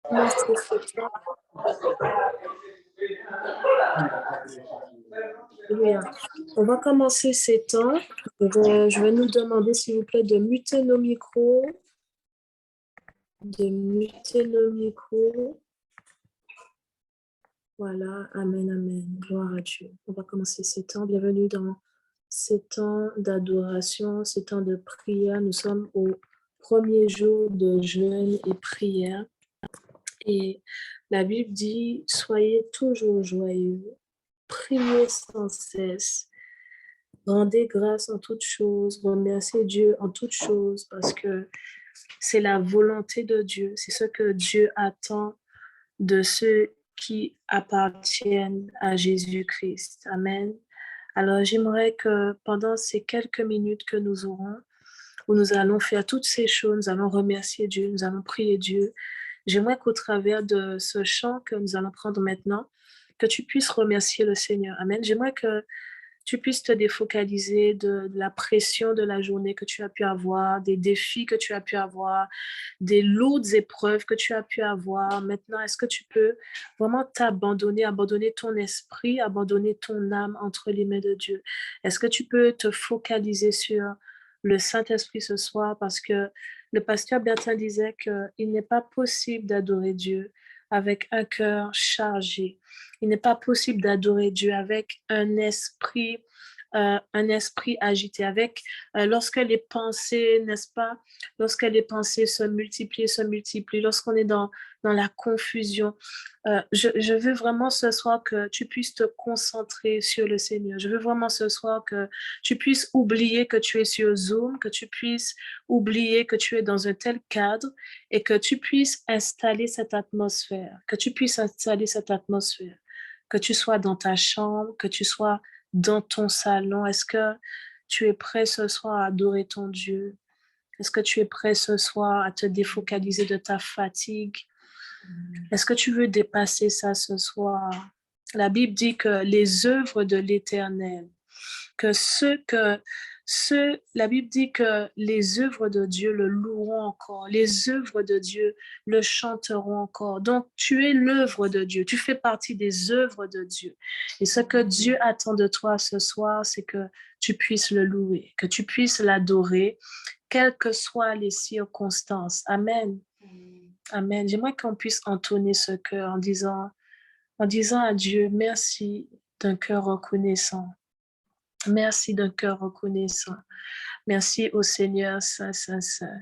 commencer ce temps. Alléluia. On va commencer ces temps. Je vais nous demander, s'il vous plaît, de muter nos micros. De muter nos micros. Voilà. Amen, amen. Gloire à Dieu. On va commencer ces temps. Bienvenue dans ces temps d'adoration, ces temps de prière. Nous sommes au premier jour de jeûne et prière. Et la Bible dit, soyez toujours joyeux, priez sans cesse, rendez grâce en toutes choses, remerciez Dieu en toutes choses, parce que c'est la volonté de Dieu, c'est ce que Dieu attend de ceux qui appartiennent à Jésus-Christ. Amen. Alors j'aimerais que pendant ces quelques minutes que nous aurons, où nous allons faire toutes ces choses, nous allons remercier Dieu, nous allons prier Dieu. J'aimerais qu'au travers de ce chant que nous allons prendre maintenant, que tu puisses remercier le Seigneur. Amen. J'aimerais que tu puisses te défocaliser de la pression de la journée que tu as pu avoir, des défis que tu as pu avoir, des lourdes épreuves que tu as pu avoir. Maintenant, est-ce que tu peux vraiment t'abandonner, abandonner ton esprit, abandonner ton âme entre les mains de Dieu? Est-ce que tu peux te focaliser sur le Saint-Esprit ce soir? Parce que le pasteur Bertin disait qu'il n'est pas possible d'adorer Dieu avec un cœur chargé. Il n'est pas possible d'adorer Dieu avec un esprit agité, avec lorsque les pensées, n'est-ce pas, lorsque les pensées se multiplient, lorsqu'on est dans la confusion. Je veux vraiment ce soir que tu puisses te concentrer sur le Seigneur. Je veux vraiment ce soir que tu puisses oublier que tu es sur Zoom, que tu puisses oublier que tu es dans un tel cadre et que tu puisses installer cette atmosphère, que tu sois dans ta chambre, que tu sois dans ton salon. Est-ce que tu es prêt ce soir à adorer ton Dieu? Est-ce que tu es prêt ce soir à te défocaliser de ta fatigue? Est-ce que tu veux dépasser ça ce soir? La Bible dit que les œuvres de l'Éternel, la Bible dit que les œuvres de Dieu le loueront encore, les œuvres de Dieu le chanteront encore. Donc, tu es l'œuvre de Dieu, tu fais partie des œuvres de Dieu. Et ce que Dieu attend de toi ce soir, c'est que tu puisses le louer, que tu puisses l'adorer, quelles que soient les circonstances. Amen. Amen. J'aimerais qu'on puisse entonner ce cœur en disant à Dieu, merci d'un cœur reconnaissant. Merci d'un cœur reconnaissant. Merci au Seigneur Saint, Saint, Saint.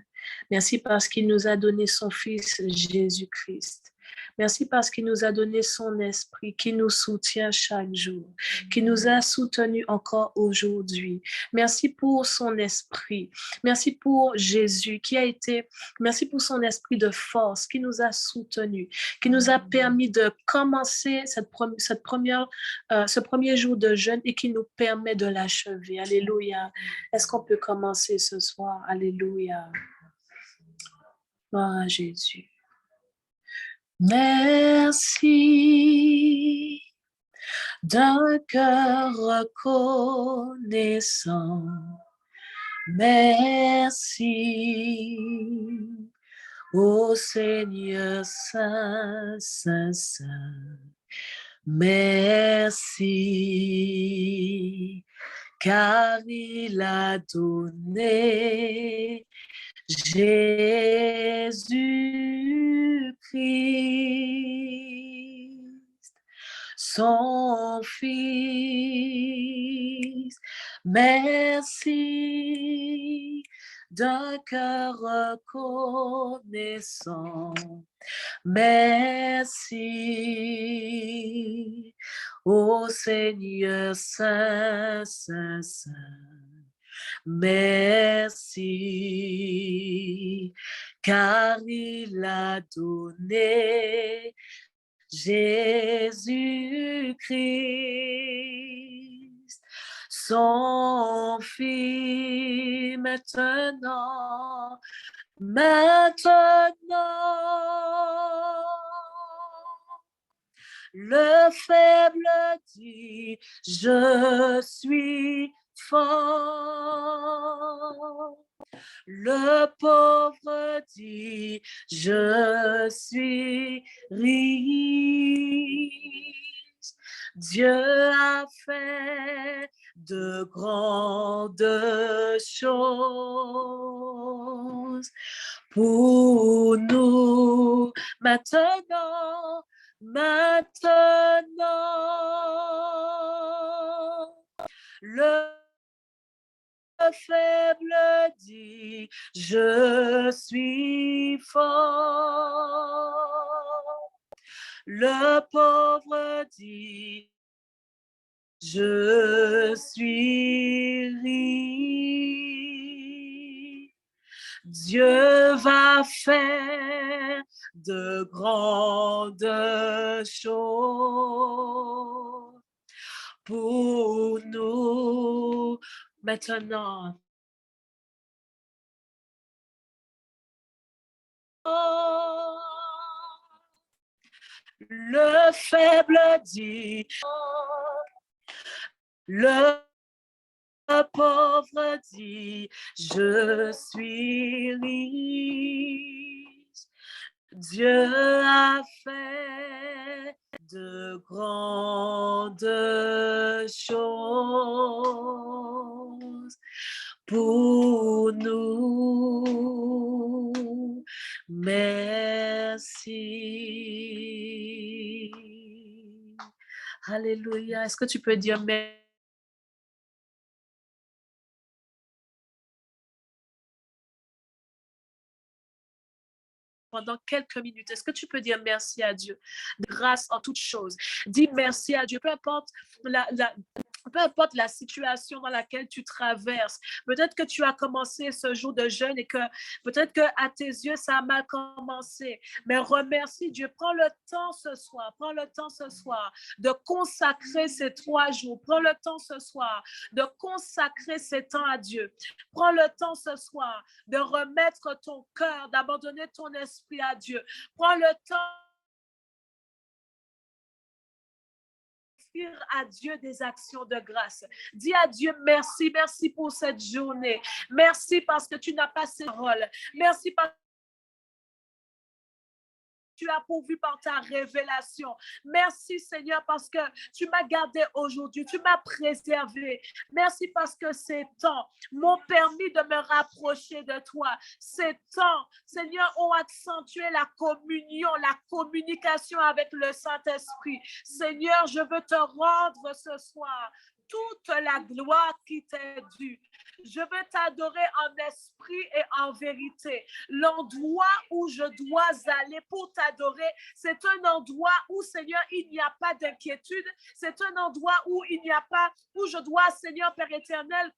Merci parce qu'il nous a donné son Fils Jésus-Christ. Merci parce qu'il nous a donné son esprit qui nous soutient chaque jour, qui nous a soutenus encore aujourd'hui. Merci pour son esprit. Merci pour Jésus merci pour son esprit de force qui nous a soutenus, qui nous a permis de commencer ce premier jour de jeûne et qui nous permet de l'achever. Alléluia. Est-ce qu'on peut commencer ce soir? Alléluia. Gloire à Jésus. Merci d'un cœur reconnaissant. Merci ô Seigneur Saint, Saint, Saint. Merci car il a donné Jésus-Christ, son Fils. Merci d'un cœur reconnaissant. Merci ô Seigneur Saint, Saint, Saint. Merci, car il a donné Jésus-Christ, son Fils. Maintenant, le faible dit, je suis fort. Le pauvre dit, je suis riche. Dieu a fait de grandes choses pour nous maintenant. Le faible dit, je suis fort. Le pauvre dit, je suis riche. Dieu va faire de grandes choses pour nous maintenant. Le faible dit, le pauvre dit, je suis riche. Dieu a fait de grandes choses pour nous. Merci. Alléluia. Est-ce que tu peux dire merci? Pendant quelques minutes, est-ce que tu peux dire merci à Dieu, grâce en toutes choses? Dis merci à Dieu, peu importe la situation dans laquelle tu traverses. Peut-être que tu as commencé ce jour de jeûne et que peut-être que à tes yeux, ça a mal commencé. Mais remercie Dieu. Prends le temps ce soir de consacrer ces 3 jours. Prends le temps ce soir de consacrer ces temps à Dieu. Prends le temps ce soir de remettre ton cœur, d'abandonner ton esprit à Dieu. Prends le temps à Dieu des actions de grâce. Dis à Dieu merci, merci pour cette journée. Merci parce que tu n'as pas ces paroles. Merci parce que tu as pourvu par ta révélation. Merci Seigneur parce que tu m'as gardé aujourd'hui, tu m'as préservé. Merci parce que ces temps m'ont permis de me rapprocher de toi. Ces temps, Seigneur, ont accentué la communion, la communication avec le Saint-Esprit. Seigneur, je veux te rendre ce soir toute la gloire qui t'est due. Je veux t'adorer en esprit et en vérité. L'endroit où je dois aller pour t'adorer, c'est un endroit où, Seigneur, il n'y a pas d'inquiétude. C'est un endroit où il n'y a pas, où je dois, Seigneur Père éternel,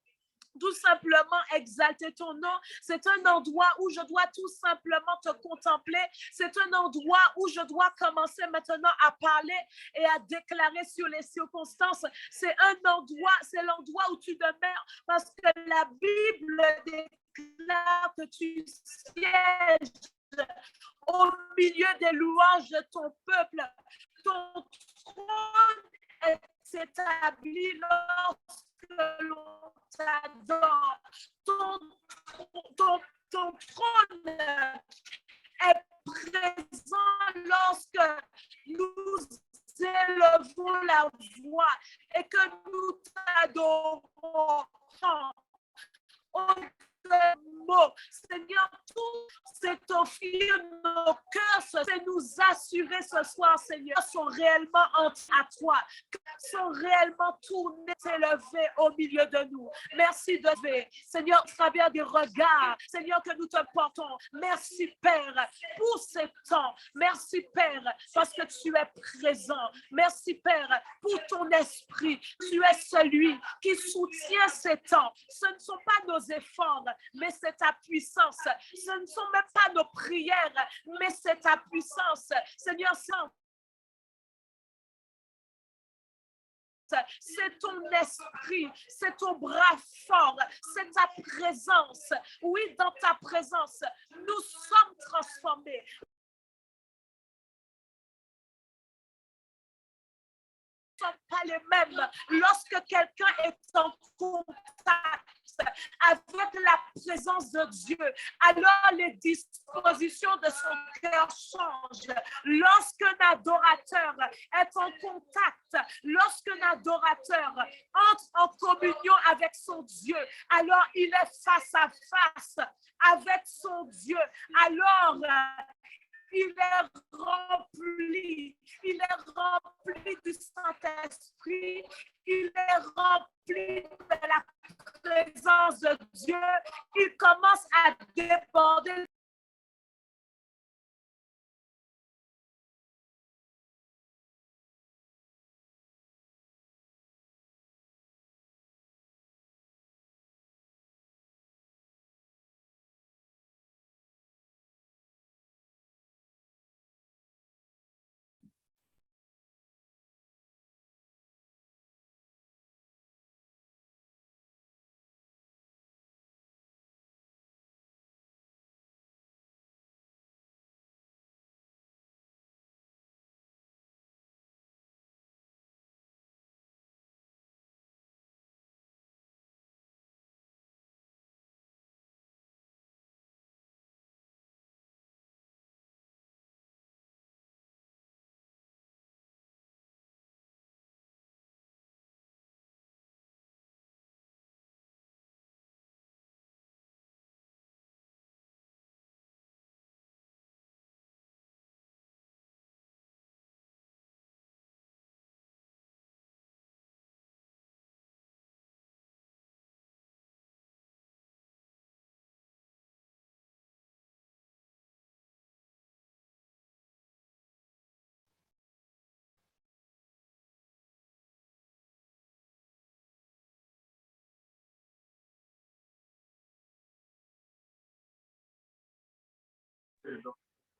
tout simplement exalter ton nom. C'est un endroit où je dois tout simplement te contempler. C'est un endroit où je dois commencer maintenant à parler et à déclarer sur les circonstances. C'est l'endroit où tu demeures parce que la Bible déclare que tu sièges au milieu des louanges de ton peuple. Ton trône est établi lorsque l'on t'adore. Ton trône est présent lorsque nous élevons la voix et que nous t'adorons. Mots. Seigneur, tout c'est offrir nos cœurs, c'est nous assurer ce soir, Seigneur, sont réellement entiers à toi, sont réellement tournés, s'élever au milieu de nous. Merci de lever, Seigneur, à travers des regards, Seigneur, que nous te portons. Merci, Père, pour ces temps. Merci, Père, parce que tu es présent. Merci, Père, pour ton esprit. Tu es celui qui soutient ces temps. Ce ne sont pas nos efforts, mais c'est ta puissance. Ce ne sont même pas nos prières, mais c'est ta puissance. Seigneur, c'est ton esprit, c'est ton bras fort, c'est ta présence. Oui, dans ta présence, nous sommes transformés. Nous ne sommes pas les mêmes. Lorsque quelqu'un est en contact, avec la présence de Dieu, alors les dispositions de son cœur changent. Lorsqu'un adorateur est en contact, lorsqu'un adorateur entre en communion avec son Dieu, alors il est face à face avec son Dieu. Alors, il est rempli du Saint-Esprit, il est rempli de la présence de Dieu, il commence à déborder.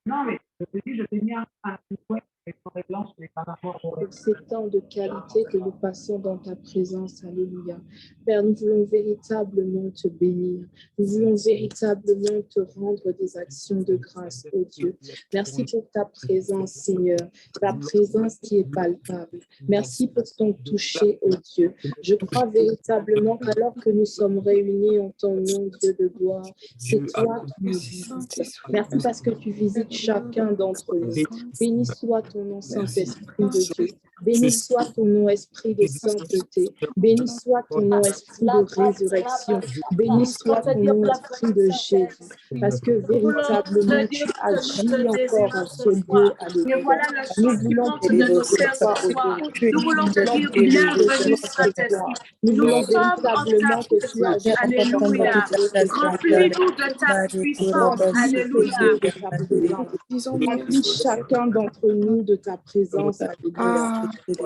Non, mais je t'ai mis un point blanche, mais par rapport au... Pour ces temps de qualité que nous passons dans ta présence. Alléluia. Père, nous voulons véritablement te bénir. Nous voulons véritablement te rendre des actions de grâce, ô Dieu. Merci pour ta présence, Seigneur. Ta présence qui est palpable. Merci pour ton toucher, ô Dieu. Je crois véritablement qu'alors que nous sommes réunis en ton nom, Dieu de gloire, c'est toi qui nous visites. Merci parce que tu visites chacun d'entre nous. Béni soit ton nom, Saint-Esprit de Dieu. Béni soit ton nom, Esprit de sainteté. Béni soit ton nom, Esprit de résurrection. Béni soit ton nom, Esprit de Jésus. Parce que véritablement, tu agis encore en ce lieu. Alléluia. Nous voulons te dire toi aujourd'hui. Nous voulons te dire bienvenue, Saint-Esprit. Nous voulons Nous sommes en véritablement ta que tu agisses. Alléluia. Remplis-nous de ta puissance. Alléluia. Remplis chacun d'entre nous de ta présence. Alléluia.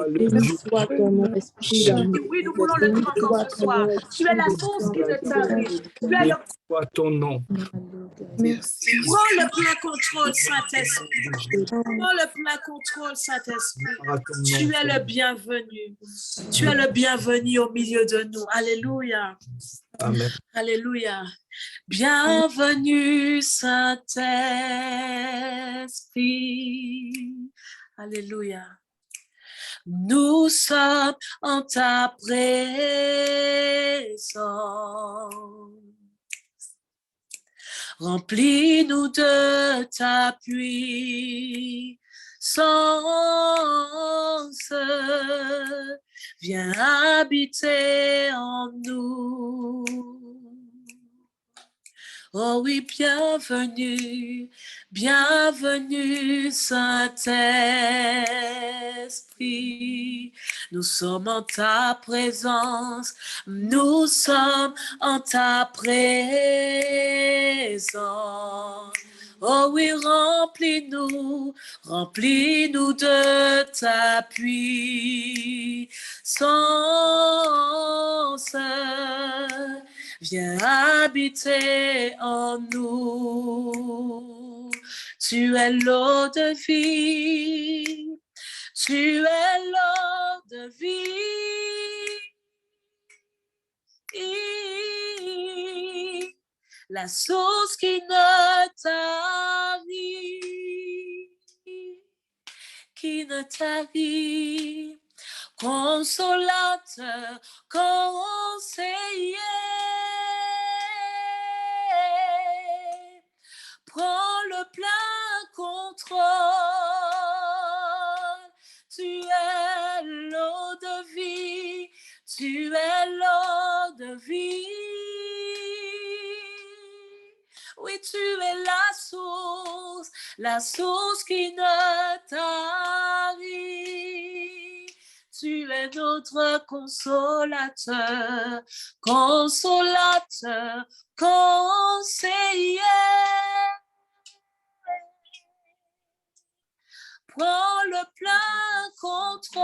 Béni soit ton nom, Esprit d'amour. Oui, nous voulons le prendre ce soir. Tu es la source qui ne t'arrive. Tu es le... Soit ton nom. Merci. Prends le plein contrôle, Saint-Esprit. Prends le plein contrôle, Saint-Esprit. Tu es le bienvenu. Tu es le bienvenu au milieu de nous. Alléluia. Amen. Alléluia. Bienvenue, Saint-Esprit. Alléluia. Nous sommes en ta présence. Remplis-nous de ta puissance. Viens habiter en nous. Oh oui, bienvenue, bienvenue Saint-Esprit. Nous sommes en ta présence, nous sommes en ta présence. Oh oui, remplis-nous, remplis-nous de ta puissance. Viens habiter en nous. Tu es l'eau de vie. Tu es l'eau de vie. La source qui ne tarit, consolateur, conseiller. Prends le plein contrôle. Tu es l'eau de vie. Tu es l'eau de vie. Oui, tu es la source qui ne tarit. Tu es notre consolateur, consolateur, conseiller. Prends le plein contrôle.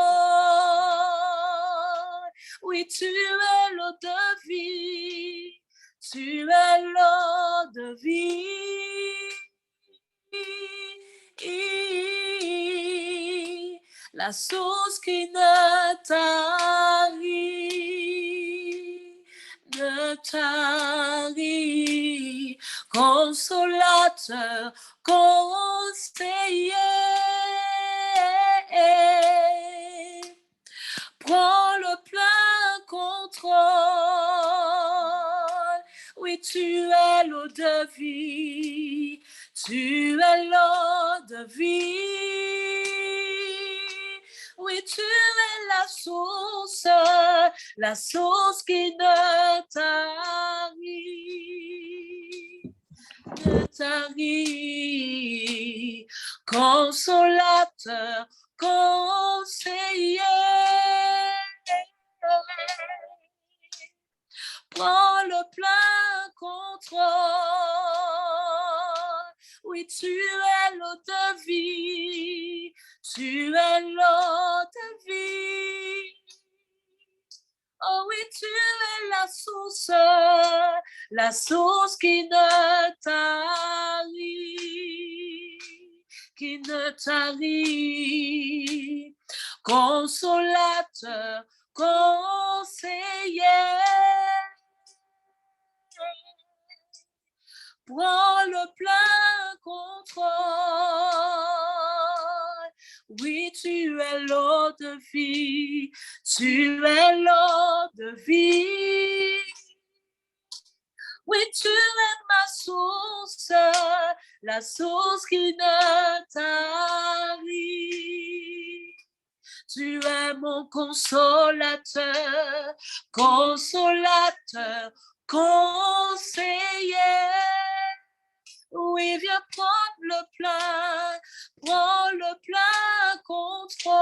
Oui, tu es l'eau de vie. Tu es l'eau de vie. La source qui ne tarit, consolateur, conseiller. Prends le plein contrôle. Oui, tu es l'eau de vie. Tu es l'eau de vie. Oui, tu es la source qui ne tarit, consolateur, conseiller. Prends le plein contrôle. Oui, tu es l'eau de vie. Tu es l'eau de vie. Oh oui, tu es la source qui ne tarit, consolateur, conseiller. Prends le plein contrôle. Oui, tu es l'eau de vie. Tu es l'eau de vie. Oui, tu es ma source, la source qui ne tarit. Tu es mon consolateur, consolateur, conseiller. Oui, viens prends le plein contrôle.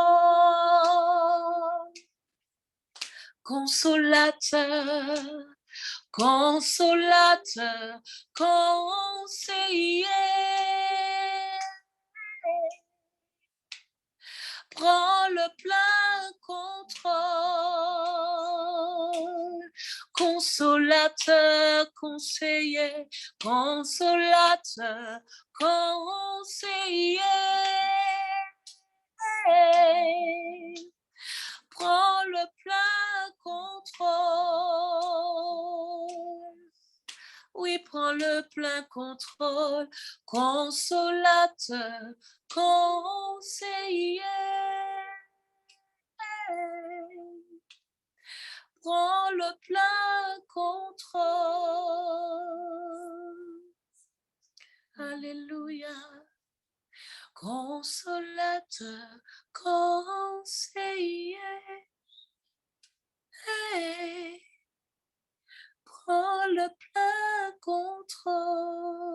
Consolateur, consolateur, conseiller. Prends le plein contrôle. Consolateur, conseiller, consolateur, conseiller. Prends le plein contrôle. Oui, prends le plein contrôle, consolateur, conseiller. Prends le plein contrôle. Alléluia. Consolateur, conseiller. Hey. Prends le plein contrôle.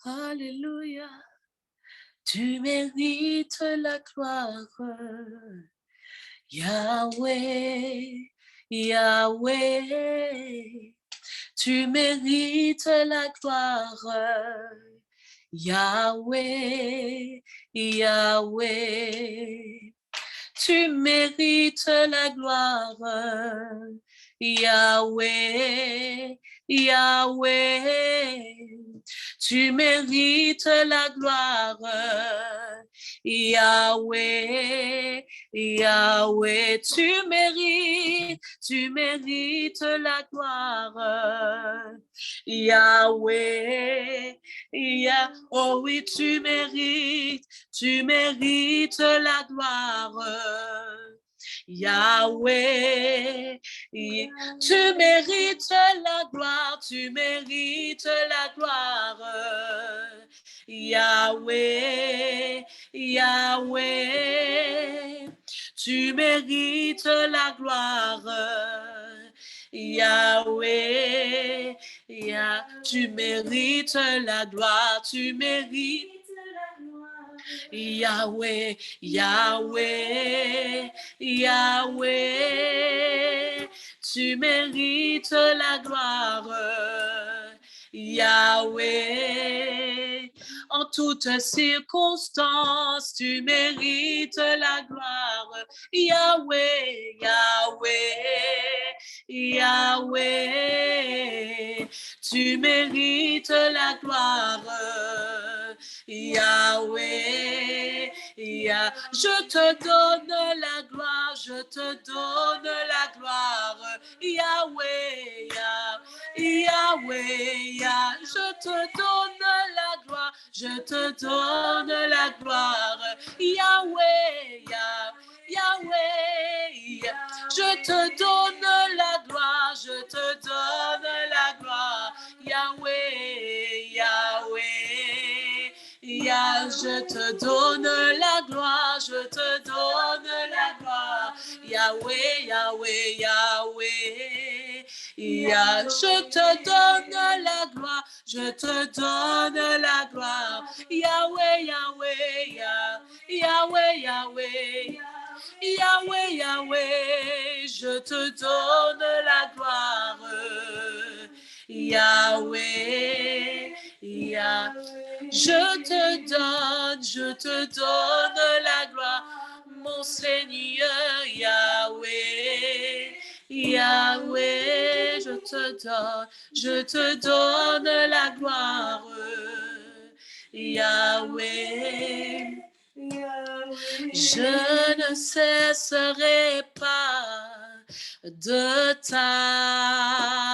Alléluia. Tu mérites la gloire. Yahweh, Yahweh. Tu mérites la gloire. Yahweh, Yahweh. Tu mérites la gloire. Yahweh, Yahweh. Tu mérites la gloire. Yahweh, Yahweh. Tu mérites la gloire. Yahweh, oh oui, tu mérites la gloire. Yahweh. Tu mérites la gloire, tu mérites la gloire. Yahweh, Yahweh, tu mérites la gloire. Yahweh, tu mérites la gloire, tu mérites la gloire. Yahweh, Yahweh, Yahweh, tu mérites la gloire. Yahweh, en toutes circonstances, tu mérites la gloire. Yahweh, Yahweh, Yahweh, tu mérites la gloire. Yahweh, je te donne la gloire, je te donne la gloire. Yahweh, Yahweh, je te donne la gloire, je te donne la gloire. Yahweh, Yahweh, je te donne la gloire, je te donne la gloire. Yahweh, Yahweh, je te donne la gloire, je te donne la gloire. Yahweh, Yahweh, Yahweh, je te donne la gloire, je te donne la gloire. Yahweh, Yahweh, Yahweh, Yahweh, Yahweh, Yahweh, je te donne la gloire. Yahweh, je te donne la gloire, mon Seigneur. Yahweh, Yahweh, je te donne la gloire. Yahweh, je ne cesserai pas de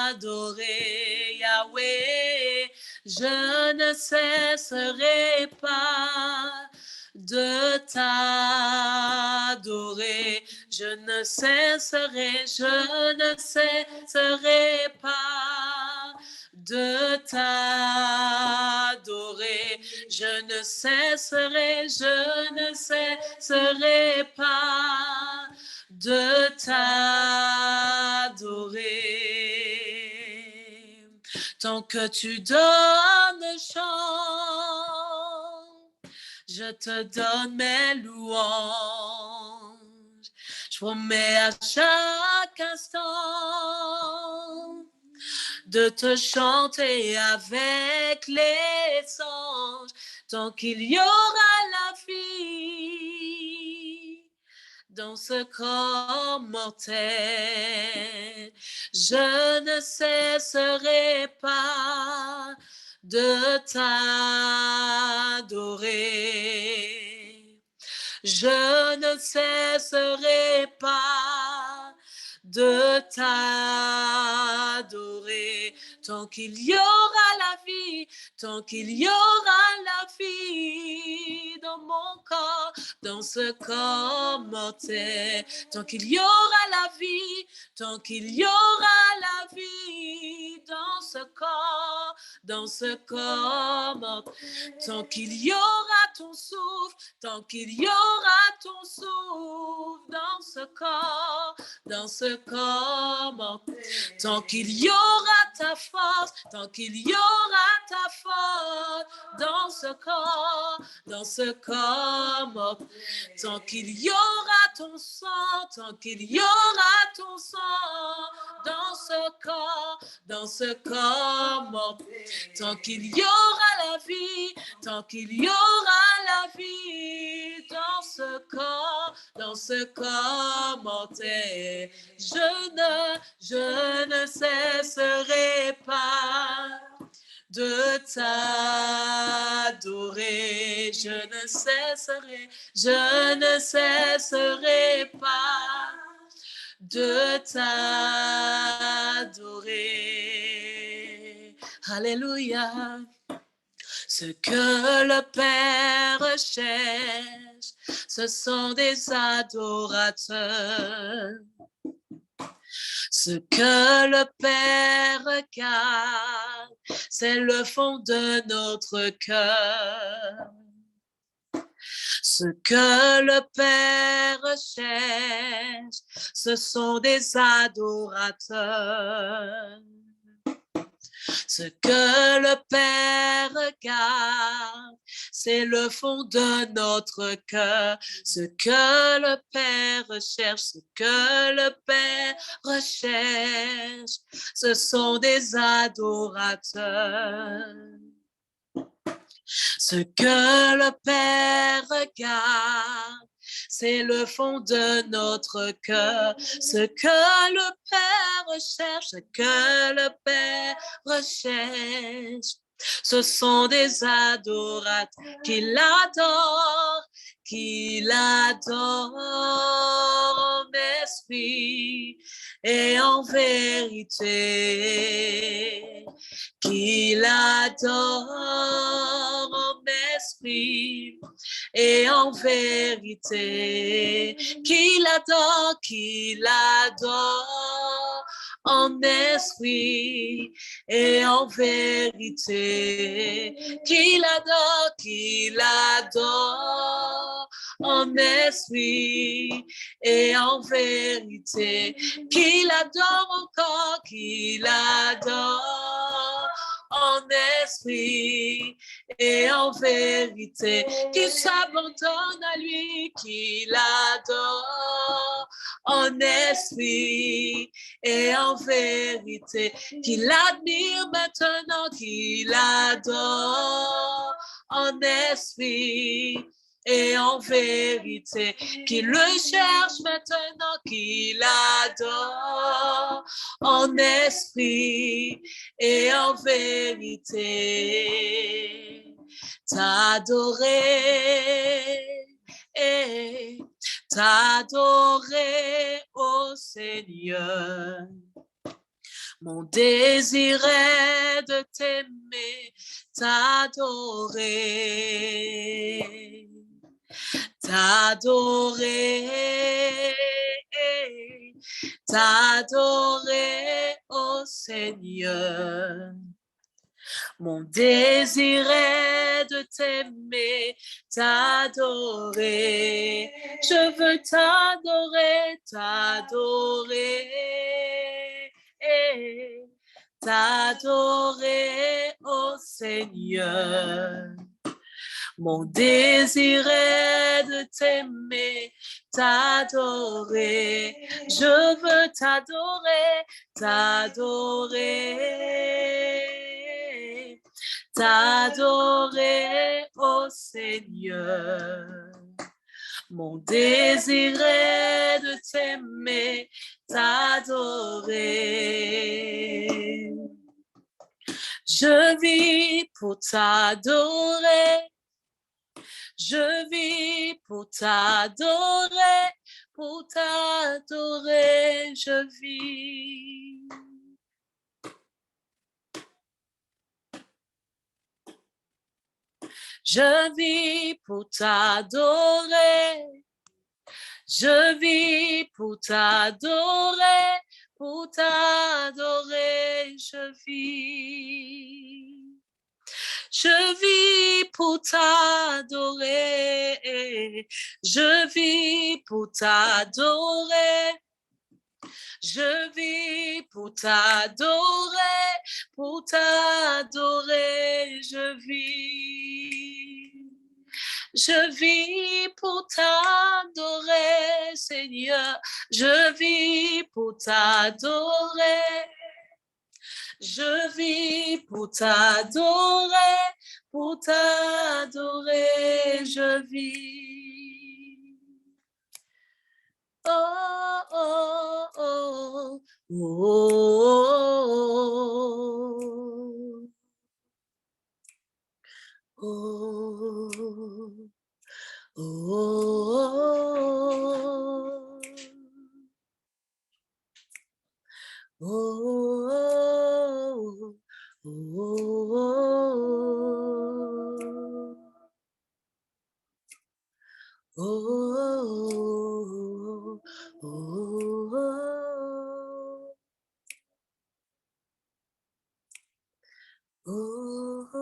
t'adorer, Yahweh. Je ne cesserai pas de t'adorer. Je ne cesserai pas de t'adorer. Je ne cesserai pas de t'adorer. Tant que tu donnes chant, je te donne mes louanges. Je promets à chaque instant de te chanter avec les anges, tant qu'il y aura la vie dans ce corps mortel. Je ne cesserai pas de t'adorer. Je ne cesserai pas de t'adorer. Tant qu'il y aura la vie, tant qu'il y aura la vie dans mon corps, dans ce corps mortel, tant qu'il y aura la vie, tant qu'il y aura la vie dans ce corps mortel, tant qu'il y aura ton souffle, tant qu'il y aura ton souffle dans ce corps mortel, tant qu'il y aura ta force, tant qu'il y aura ta force dans ce corps mortel, tant qu'il y aura ton sang, tant qu'il y aura ton sang dans ce corps mortel, tant qu'il y aura la vie, tant qu'il y aura la vie dans ce corps mortel, je ne cesserai pas de t'adorer. Je ne cesserai pas de t'adorer. Alléluia. Ce que le Père cherche, ce sont des adorateurs. Ce que le Père regarde, c'est le fond de notre cœur. Ce que le Père cherche, ce sont des adorateurs. Ce que le Père regarde, c'est le fond de notre cœur. Ce que le Père recherche, ce que le Père recherche, ce sont des adorateurs. Ce que le Père regarde, c'est le fond de notre cœur. Ce que le Père recherche, ce que le Père recherche, ce sont des adorateurs qui l'adorent en esprit et en vérité. Qui l'adore en esprit et en vérité. Qui l'adore en esprit et en vérité. Qui l'adore en esprit et en vérité. Qui l'adore encore, qui l'adore en esprit et en vérité, qui s'abandonne à lui, qui l'adore en esprit et en vérité, qui l'admire maintenant, qui l'adore en esprit et en vérité, qui le cherche maintenant, qui l'adore en esprit et en vérité. T'adorer, ô Seigneur. Mon désir est de t'aimer, t'adorer. T'adorer, ô Seigneur. Mon désir est de t'aimer, t'adorer. Je veux t'adorer, t'adorer, ô Seigneur. Mon désir est de t'aimer, t'adorer. Je veux t'adorer, t'adorer, ô Seigneur. Mon désir est de t'aimer, t'adorer. Je vis pour t'adorer. Je vis pour t'adorer, je vis. Je vis pour t'adorer, je vis pour t'adorer, je vis. Je vis pour t'adorer, je vis pour t'adorer, je vis pour t'adorer, je vis. Je vis pour t'adorer, Seigneur, je vis pour t'adorer. Je vis pour t'adorer, je vis. Oh, oh, oh, oh, oh, oh, oh. Oh, oh, Oh, oh, oh, oh, oh, oh,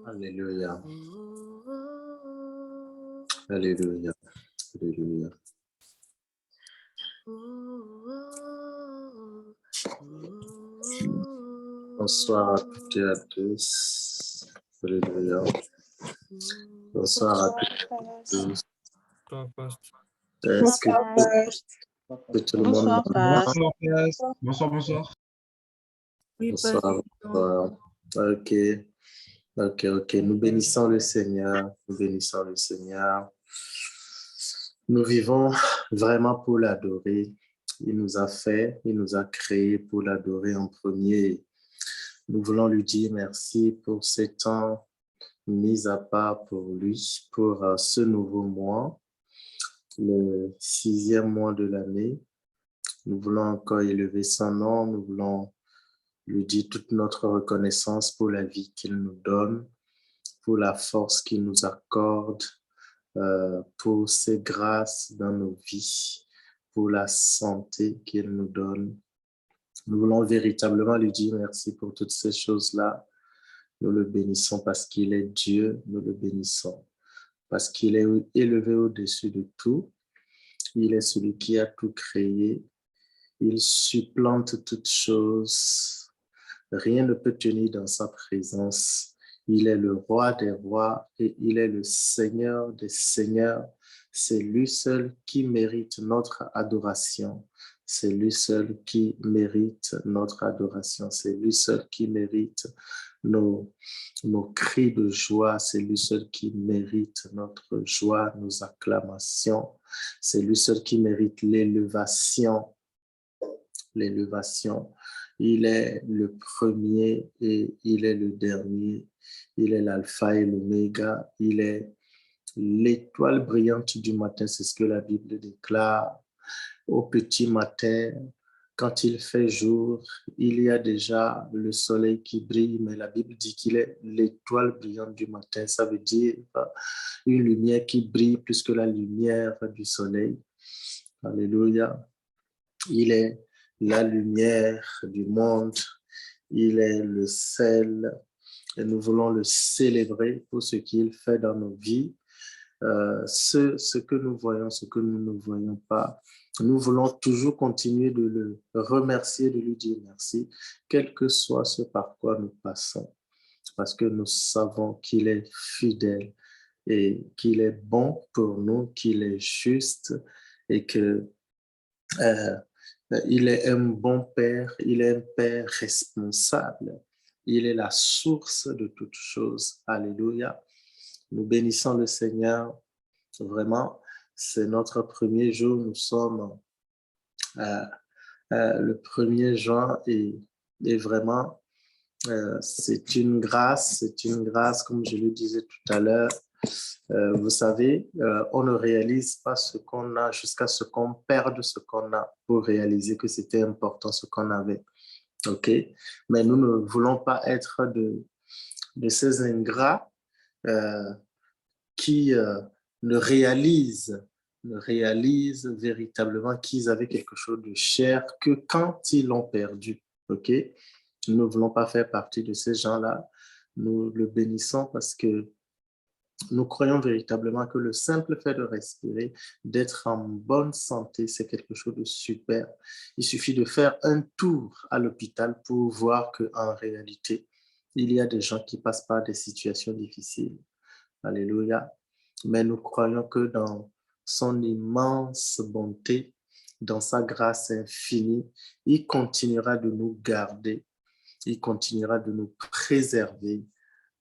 Alléluia. Alléluia. Alléluia. Bonsoir à toutes et à tous. Alléluia. Bonsoir à toutes et à tous. Est-ce que tout le monde Bonsoir, Paz. Bonsoir, bonsoir. Oui, Bonsoir. Bonsoir. Ok. Ok. Nous bénissons le Seigneur. Nous bénissons le Seigneur. Nous vivons vraiment pour l'adorer. Il nous a fait, il nous a créés pour l'adorer en premier. Nous voulons lui dire merci pour ces temps mis à part pour lui, pour ce nouveau mois, le 6e mois de l'année. Nous voulons encore élever son nom, nous voulons lui dire toute notre reconnaissance pour la vie qu'il nous donne, pour la force qu'il nous accorde, pour ses grâces dans nos vies, pour la santé qu'il nous donne. Nous voulons véritablement lui dire merci pour toutes ces choses-là. Nous le bénissons parce qu'il est Dieu, nous le bénissons parce qu'il est élevé au-dessus de tout. Il est celui qui a tout créé. Il supplante toutes choses. Rien ne peut tenir dans sa présence. Il est le roi des rois et il est le Seigneur des seigneurs. C'est lui seul qui mérite notre adoration. C'est lui seul qui mérite notre adoration. C'est lui seul qui mérite nos cris de joie. C'est lui seul qui mérite notre joie, nos acclamations. C'est lui seul qui mérite l'élévation. Il est le premier et il est le dernier. Il est l'alpha et l'oméga. Il est l'étoile brillante du matin. C'est ce que la Bible déclare. Au petit matin, quand il fait jour, il y a déjà le soleil qui brille, mais la Bible dit qu'il est l'étoile brillante du matin. Ça veut dire une lumière qui brille plus que la lumière du soleil. Alléluia. Il est la lumière du monde. Il est le sel. Et nous voulons le célébrer pour ce qu'il fait dans nos vies. Ce que nous voyons, ce que nous ne voyons pas. Nous voulons toujours continuer de le remercier, de lui dire merci, quel que soit ce par quoi nous passons, parce que nous savons qu'il est fidèle et qu'il est bon pour nous, qu'il est juste et que il est un bon père, il est un père responsable. Il est la source de toutes choses. Alléluia. Nous bénissons le Seigneur. Vraiment, c'est notre premier jour. Nous sommes le 1er juin et vraiment, c'est une grâce, comme je le disais tout à l'heure. Vous savez, on ne réalise pas ce qu'on a jusqu'à ce qu'on perde ce qu'on a pour réaliser que c'était important ce qu'on avait. OK? Mais nous ne voulons pas être de ces ingrats qui ne réalisent véritablement qu'ils avaient quelque chose de cher que quand ils l'ont perdu. OK? Nous ne voulons pas faire partie de ces gens-là. Nous le bénissons parce que Nous croyons véritablement que le simple fait de respirer, d'être en bonne santé, c'est quelque chose de super. Il suffit de faire un tour à l'hôpital pour voir qu'en réalité, il y a des gens qui passent par des situations difficiles. Alléluia. Mais nous croyons que dans son immense bonté, dans sa grâce infinie, il continuera de nous garder, il continuera de nous préserver.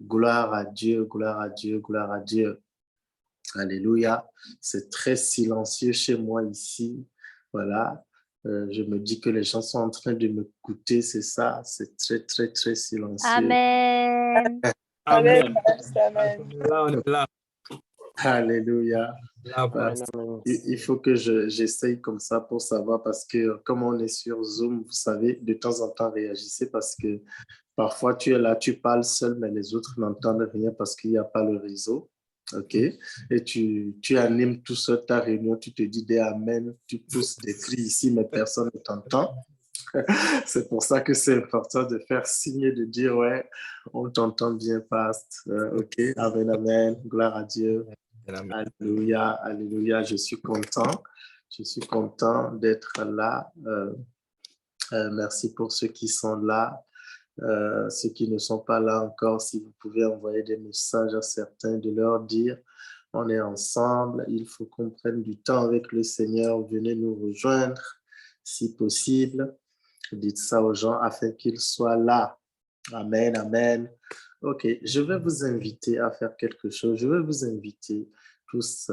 Gloire à Dieu, gloire à Dieu, gloire à Dieu. Alléluia. C'est très silencieux chez moi ici. Voilà. Je me dis que les gens sont en train de m'écouter, c'est ça. C'est très, très, très silencieux. Amen. Amen. Là, on est là. Alléluia. Là, Voilà. Il faut que j'essaye comme ça pour savoir parce que comme on est sur Zoom, vous savez, de temps en temps réagissez parce que parfois tu es là, tu parles seul, mais les autres n'entendent rien parce qu'il n'y a pas le réseau. OK? Et tu animes tout seul ta réunion, tu te dis des amen, tu pousses des cris ici, mais personne ne t'entend. C'est pour ça que c'est important de faire signe, de dire, ouais, on t'entend bien, Pasteur. OK? Amen, amen. Gloire à Dieu. Alléluia, alléluia. Je suis content. Je suis content d'être là. Merci pour ceux qui sont là. Ceux qui ne sont pas là encore, si vous pouvez envoyer des messages à certains, de leur dire, on est ensemble, il faut qu'on prenne du temps avec le Seigneur, venez nous rejoindre, si possible. Dites ça aux gens afin qu'ils soient là. Amen, amen. OK, je vais vous inviter à faire quelque chose. Je vais vous inviter tous,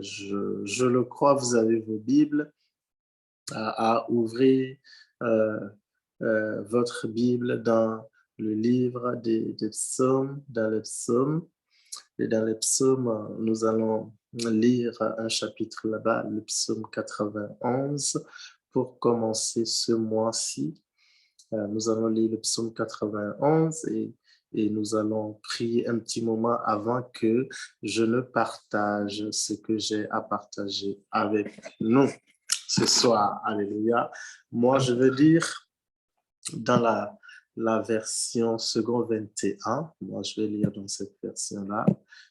je le crois, vous avez vos Bibles, à ouvrir votre Bible dans le livre des psaumes, dans les psaumes. Et dans les psaumes, nous allons lire un chapitre là-bas, le psaume 91, pour commencer ce mois-ci. Nous allons lire le psaume 91 et nous allons prier un petit moment avant que je ne partage ce que j'ai à partager avec nous ce soir. Alléluia. Moi, je veux dire dans la version second 21, moi je vais lire dans cette version-là.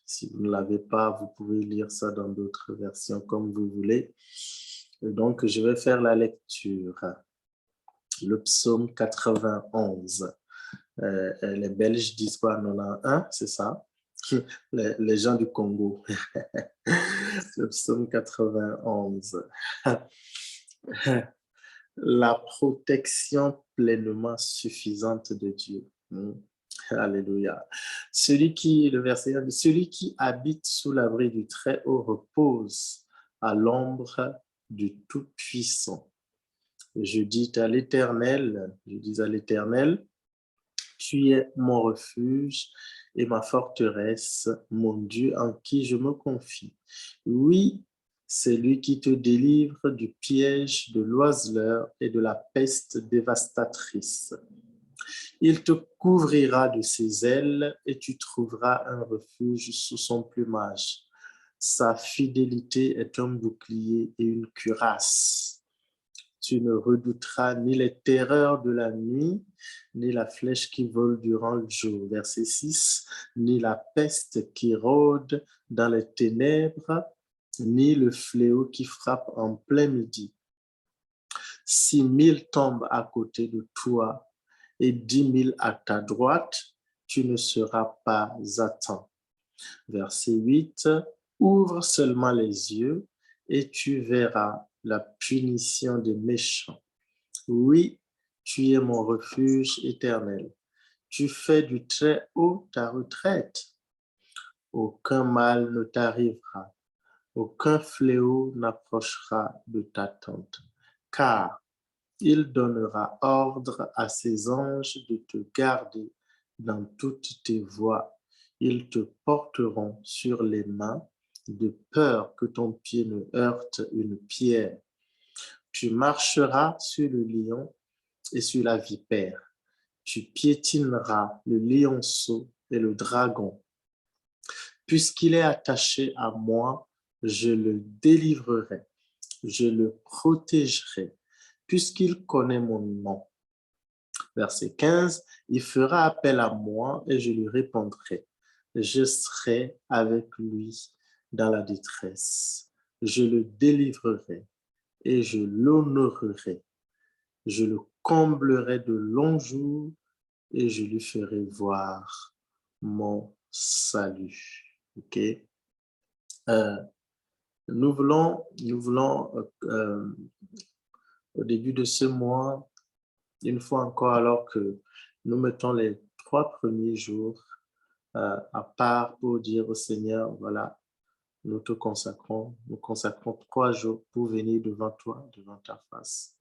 Si vous ne l'avez pas, vous pouvez lire ça dans d'autres versions comme vous voulez. Et donc, je vais faire la lecture. Le psaume 91. Les Belges disent quoi? 91, c'est ça? Les gens du Congo. Le psaume 91. La protection pleinement suffisante de Dieu. Alléluia. Le verset 1, celui qui habite sous l'abri du Très-Haut repose à l'ombre du Tout-Puissant. Je dis à l'Éternel, tu es mon refuge et ma forteresse, mon Dieu en qui je me confie. Oui, c'est lui qui te délivre du piège de l'oiseleur et de la peste dévastatrice. Il te couvrira de ses ailes et tu trouveras un refuge sous son plumage. Sa fidélité est un bouclier et une cuirasse. Tu ne redouteras ni les terreurs de la nuit, ni la flèche qui vole durant le jour. Verset 6, ni la peste qui rôde dans les ténèbres, ni le fléau qui frappe en plein midi. 6 000 tombent à côté de toi et 10 000 à ta droite, tu ne seras pas à temps. Verset 8, ouvre seulement les yeux et tu verras la punition des méchants. Oui, tu es mon refuge éternel. Tu fais du Très-Haut ta retraite. Aucun mal ne t'arrivera. Aucun fléau n'approchera de ta tente. Car il donnera ordre à ses anges de te garder dans toutes tes voies. Ils te porteront sur les mains de peur que ton pied ne heurte une pierre. Tu marcheras sur le lion et sur la vipère. Tu piétineras le lionceau et le dragon. Puisqu'il est attaché à moi, je le délivrerai, je le protégerai, puisqu'il connaît mon nom. Verset 15, il fera appel à moi et je lui répondrai. je serai avec lui dans la détresse. Je le délivrerai et je l'honorerai. Je le comblerai de longs jours et je lui ferai voir mon salut. OK? Nous voulons au début de ce mois, une fois encore, alors que nous mettons les 3 premiers jours à part pour dire au Seigneur, voilà, nous consacrons 3 jours pour venir devant toi, devant ta face.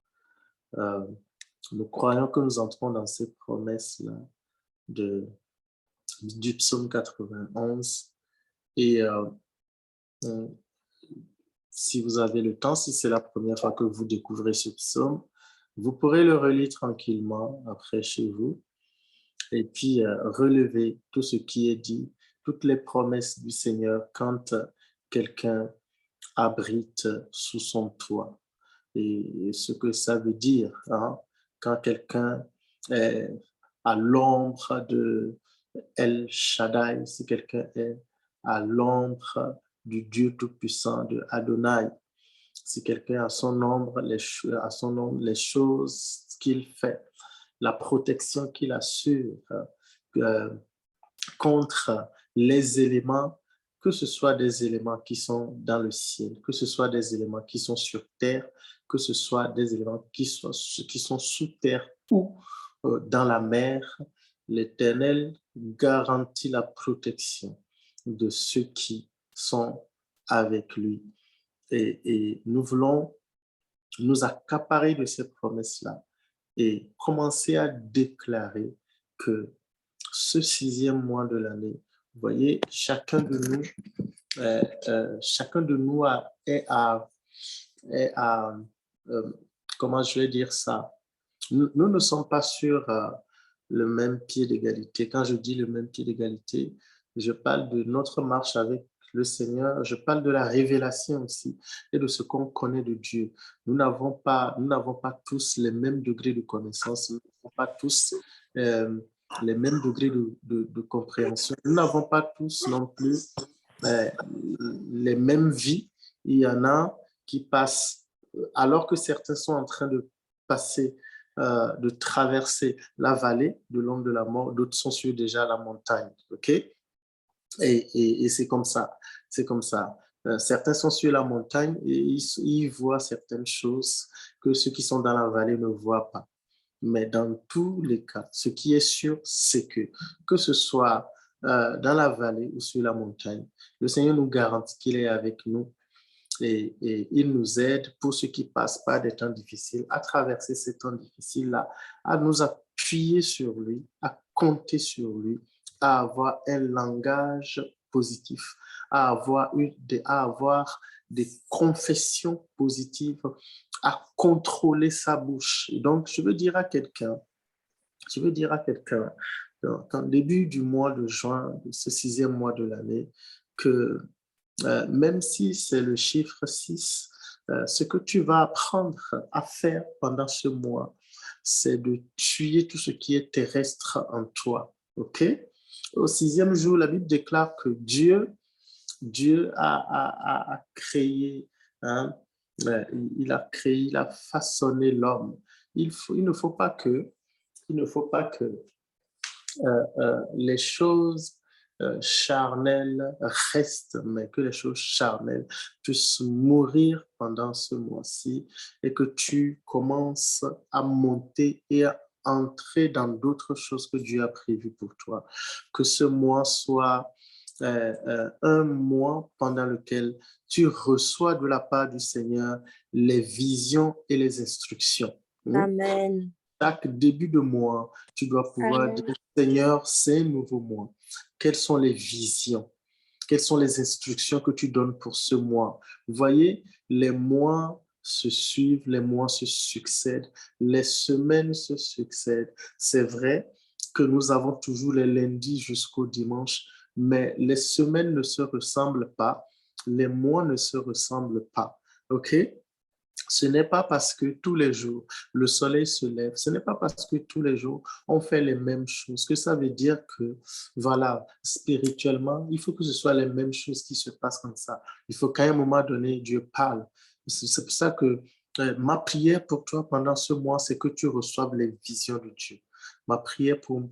Nous croyons que nous entrons dans ces promesses-là du psaume 91 et si vous avez le temps, si c'est la première fois que vous découvrez ce psaume, vous pourrez le relire tranquillement après chez vous et puis relever tout ce qui est dit, toutes les promesses du Seigneur quand quelqu'un abrite sous son toit. Et ce que ça veut dire, hein, quand quelqu'un est à l'ombre de El Shaddai, si quelqu'un est à l'ombre du Dieu Tout-Puissant, de Adonai, si quelqu'un a son ombre, les choses qu'il fait, la protection qu'il assure contre les éléments, que ce soit des éléments qui sont dans le ciel, que ce soit des éléments qui sont sur terre, que ce soit des éléments qui sont sous terre ou dans la mer, l'Éternel garantit la protection de ceux qui sont avec lui. Et nous voulons nous accaparer de ces promesses-là et commencer à déclarer que ce 6e mois de l'année, vous voyez, chacun de nous est à comment je vais dire ça? Nous ne sommes pas sur le même pied d'égalité. Quand je dis le même pied d'égalité, je parle de notre marche avec le Seigneur, je parle de la révélation aussi et de ce qu'on connaît de Dieu. Nous n'avons pas tous les mêmes degrés de connaissance, nous n'avons pas tous les mêmes degrés de compréhension. Nous n'avons pas tous non plus les mêmes vies. Il y en a qui passent, alors que certains sont en train de passer, de traverser la vallée de l'ombre de la mort, d'autres sont sur déjà la montagne. OK? Et c'est comme ça. C'est comme ça. Certains sont sur la montagne et ils voient certaines choses que ceux qui sont dans la vallée ne voient pas. Mais dans tous les cas, ce qui est sûr, c'est que ce soit dans la vallée ou sur la montagne, le Seigneur nous garantit qu'il est avec nous et il nous aide pour ceux qui passent par des temps difficiles, à traverser ces temps difficiles-là, à nous appuyer sur lui, à compter sur lui, à avoir un langage positif, à avoir des confessions positives, à contrôler sa bouche. Et donc, je veux dire à quelqu'un, qu'en début du mois de juin, de ce 6e mois de l'année, que même si c'est le chiffre 6, ce que tu vas apprendre à faire pendant ce mois, c'est de tuer tout ce qui est terrestre en toi. OK? Au 6e jour, la Bible déclare que Dieu a créé, hein, il a créé, il a façonné l'homme. Il ne faut pas que les choses charnelles restent, mais que les choses charnelles puissent mourir pendant ce mois-ci et que tu commences à monter et à entrer dans d'autres choses que Dieu a prévues pour toi. Que ce mois soit un mois pendant lequel tu reçois de la part du Seigneur les visions et les instructions. Amen. Chaque début de mois, tu dois pouvoir dire, Seigneur, c'est un nouveau mois. Quelles sont les visions? Quelles sont les instructions que tu donnes pour ce mois? Vous voyez, les mois se suivent, les mois se succèdent, les semaines se succèdent. C'est vrai que nous avons toujours les lundis jusqu'au dimanche, mais les semaines ne se ressemblent pas, les mois ne se ressemblent pas. OK? Ce n'est pas parce que tous les jours le soleil se lève, ce n'est pas parce que tous les jours on fait les mêmes choses que ça veut dire que, voilà, spirituellement, il faut que ce soit les mêmes choses qui se passent comme ça. Il faut qu'à un moment donné, Dieu parle. C'est pour ça que ma prière pour toi pendant ce mois, c'est que tu reçoives les visions de Dieu. Ma prière pour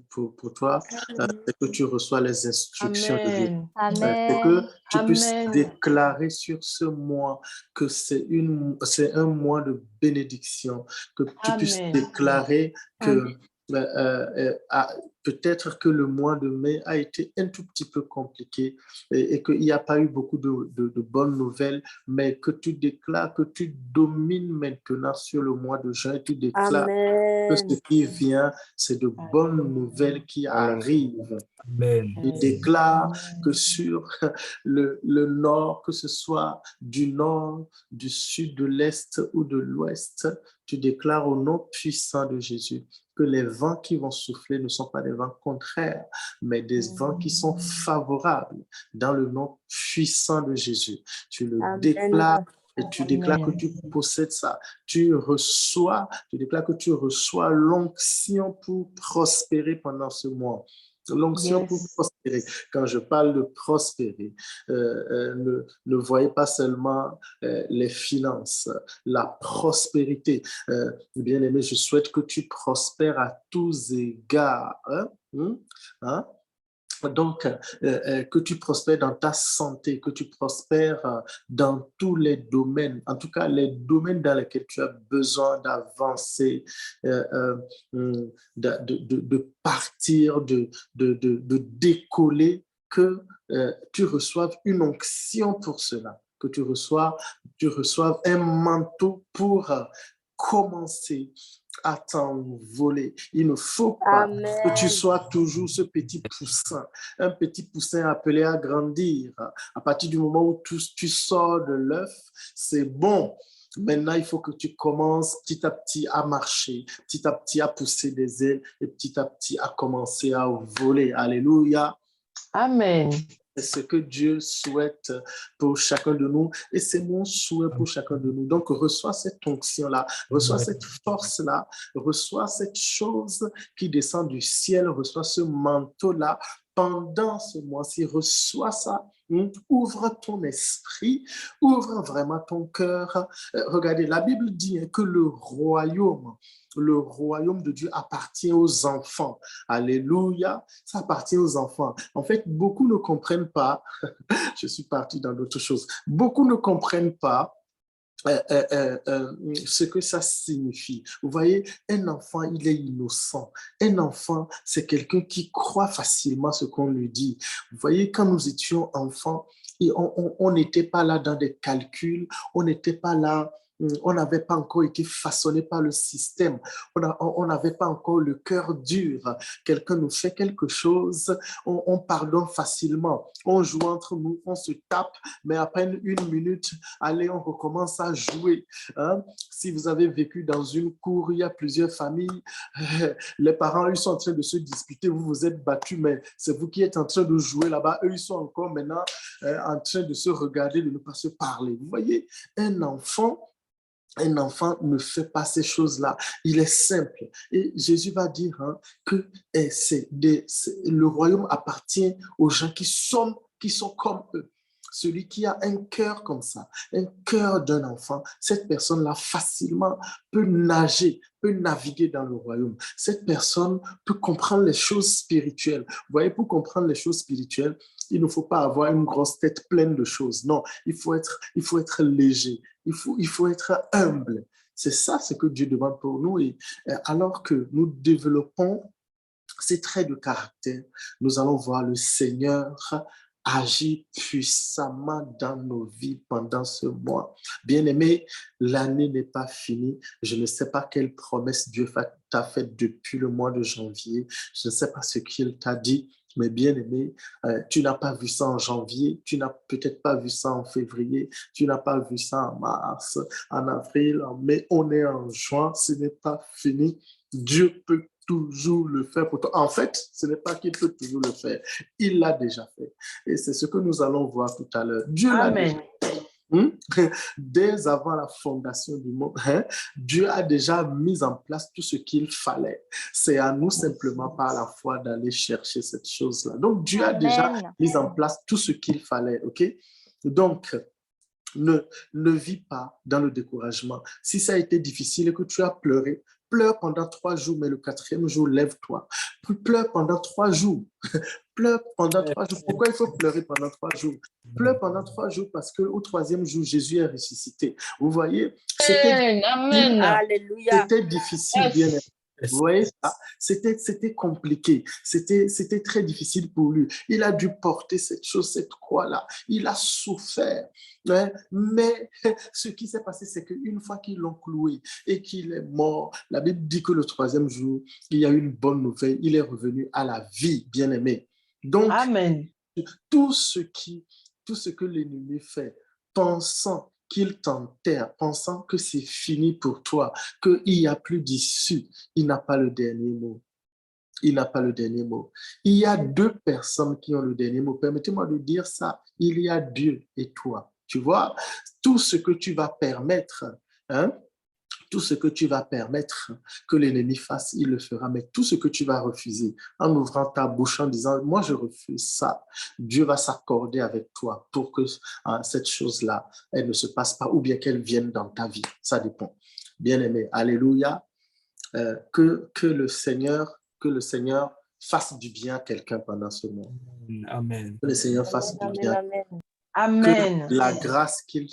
toi, c'est que tu reçois les instructions de Dieu. Amen. C'est que tu puisses Amen. déclarer sur ce mois que c'est un mois de bénédiction, que tu puisses Amen. déclarer que Amen. peut-être que le mois de mai a été un tout petit peu compliqué et qu'il n'y a pas eu beaucoup de bonnes nouvelles, mais que tu déclares que tu domines maintenant sur le mois de juin, tu déclares que ce qui vient, c'est de bonnes nouvelles qui arrivent. Amen. Il déclare que sur le nord, que ce soit du nord, du sud, de l'est ou de l'ouest, tu déclares au nom puissant de Jésus que les vents qui vont souffler ne sont pas des vents contraires, mais des vents qui sont favorables dans le nom puissant de Jésus. Tu le déclares. Et tu déclares que tu possèdes ça. Tu déclares que tu reçois l'onction pour prospérer pendant ce mois. L'onction pour prospérer. Quand je parle de prospérer, ne voyez pas seulement les finances, la prospérité. Bien aimé, je souhaite que tu prospères à tous égards. Donc, que tu prospères dans ta santé, que tu prospères dans tous les domaines, en tout cas les domaines dans lesquels tu as besoin d'avancer, de partir, de décoller, que tu reçoives une onction pour cela, que tu reçoives un manteau pour commencer à t'envoler. Il ne faut pas que tu sois toujours ce petit poussin, un petit poussin appelé à grandir. À partir du moment où tu sors de l'œuf, c'est bon. Maintenant, il faut que tu commences petit à petit à marcher, petit à petit à pousser des ailes et petit à petit à commencer à voler. Alléluia. Amen. C'est ce que Dieu souhaite pour chacun de nous et c'est mon souhait pour chacun de nous. Donc, reçois cette onction-là, reçois cette force-là, reçois cette chose qui descend du ciel, reçois ce manteau-là pendant ce mois-ci, reçois ça. Ouvre ton esprit, ouvre vraiment ton cœur. Regardez, la Bible dit que le royaume de Dieu appartient aux enfants. Alléluia, ça appartient aux enfants. En fait, beaucoup ne comprennent pas, je suis parti dans d'autres choses, beaucoup ne comprennent pas ce que ça signifie. Vous voyez, un enfant, il est innocent. Un enfant, c'est quelqu'un qui croit facilement ce qu'on lui dit. Vous voyez, quand nous étions enfants, on n'était pas là dans des calculs, on n'était pas là, on n'avait pas encore été façonné par le système, on n'avait pas encore le cœur dur. Quelqu'un nous fait quelque chose, on pardonne facilement. On joue entre nous, on se tape, mais après une minute, allez, on recommence à jouer. Si vous avez vécu dans une cour, il y a plusieurs familles, les parents, ils sont en train de se disputer, vous vous êtes battus, mais c'est vous qui êtes en train de jouer là-bas. Eux, ils sont encore maintenant en train de se regarder, de ne pas se parler. Vous voyez, un enfant ne fait pas ces choses-là. Il est simple. Et Jésus va dire que le royaume appartient aux gens qui sont comme eux. Celui qui a un cœur comme ça, un cœur d'un enfant, cette personne-là facilement peut nager, peut naviguer dans le royaume. Cette personne peut comprendre les choses spirituelles. Vous voyez, pour comprendre les choses spirituelles, il ne faut pas avoir une grosse tête pleine de choses. Non, il faut être léger. Il faut être humble. C'est ça ce que Dieu demande pour nous. Et alors que nous développons ces traits de caractère, nous allons voir le Seigneur agir puissamment dans nos vies pendant ce mois. Bien-aimé, l'année n'est pas finie. Je ne sais pas quelle promesse Dieu t'a faite depuis le mois de janvier. Je ne sais pas ce qu'il t'a dit. Mais bien aimé, tu n'as pas vu ça en janvier, tu n'as peut-être pas vu ça en février, tu n'as pas vu ça en mars, en avril, en mai, on est en juin, ce n'est pas fini. Dieu peut toujours le faire pour toi. En fait, ce n'est pas qu'il peut toujours le faire, il l'a déjà fait. Et c'est ce que nous allons voir tout à l'heure. Dieu l'a déjà fait. Dès avant la fondation du monde, Dieu a déjà mis en place tout ce qu'il fallait. C'est à nous simplement par la foi d'aller chercher cette chose-là. Donc, Dieu a déjà mis en place tout ce qu'il fallait, ok? Donc, ne vis pas dans le découragement. Si ça a été difficile et que tu as pleuré, pleure pendant 3 jours, mais le 4e jour, lève-toi. Pleure pendant 3 jours. Pleure pendant 3 jours. Pourquoi il faut pleurer pendant 3 jours? Pleure pendant 3 jours parce qu'au 3e jour, Jésus est ressuscité. Vous voyez, c'était difficile, bien aimé. Vous voyez ça? C'était compliqué. C'était très difficile pour lui. Il a dû porter cette chose, cette croix-là. Il a souffert. Mais ce qui s'est passé, c'est qu'une fois qu'ils l'ont cloué et qu'il est mort, la Bible dit que le 3e jour, il y a eu une bonne nouvelle. Il est revenu à la vie, bien aimé. Donc, Amen. Tout ce que l'ennemi fait, pensant qu'il t'enterre, pensant que c'est fini pour toi, qu'il n'y a plus d'issue, il n'a pas le dernier mot. Il n'a pas le dernier mot. Il y a 2 personnes qui ont le dernier mot. Permettez-moi de dire ça. Il y a Dieu et toi. Tu vois, tout ce que tu vas permettre, tout ce que tu vas permettre que l'ennemi fasse, il le fera. Mais tout ce que tu vas refuser, en ouvrant ta bouche, en disant, moi je refuse ça, Dieu va s'accorder avec toi pour que cette chose-là, elle ne se passe pas ou bien qu'elle vienne dans ta vie. Ça dépend. Bien-aimé, alléluia. Que le Seigneur fasse du bien à quelqu'un pendant ce mois. Amen. Que le Seigneur fasse du bien. Amen. Que la grâce qu'il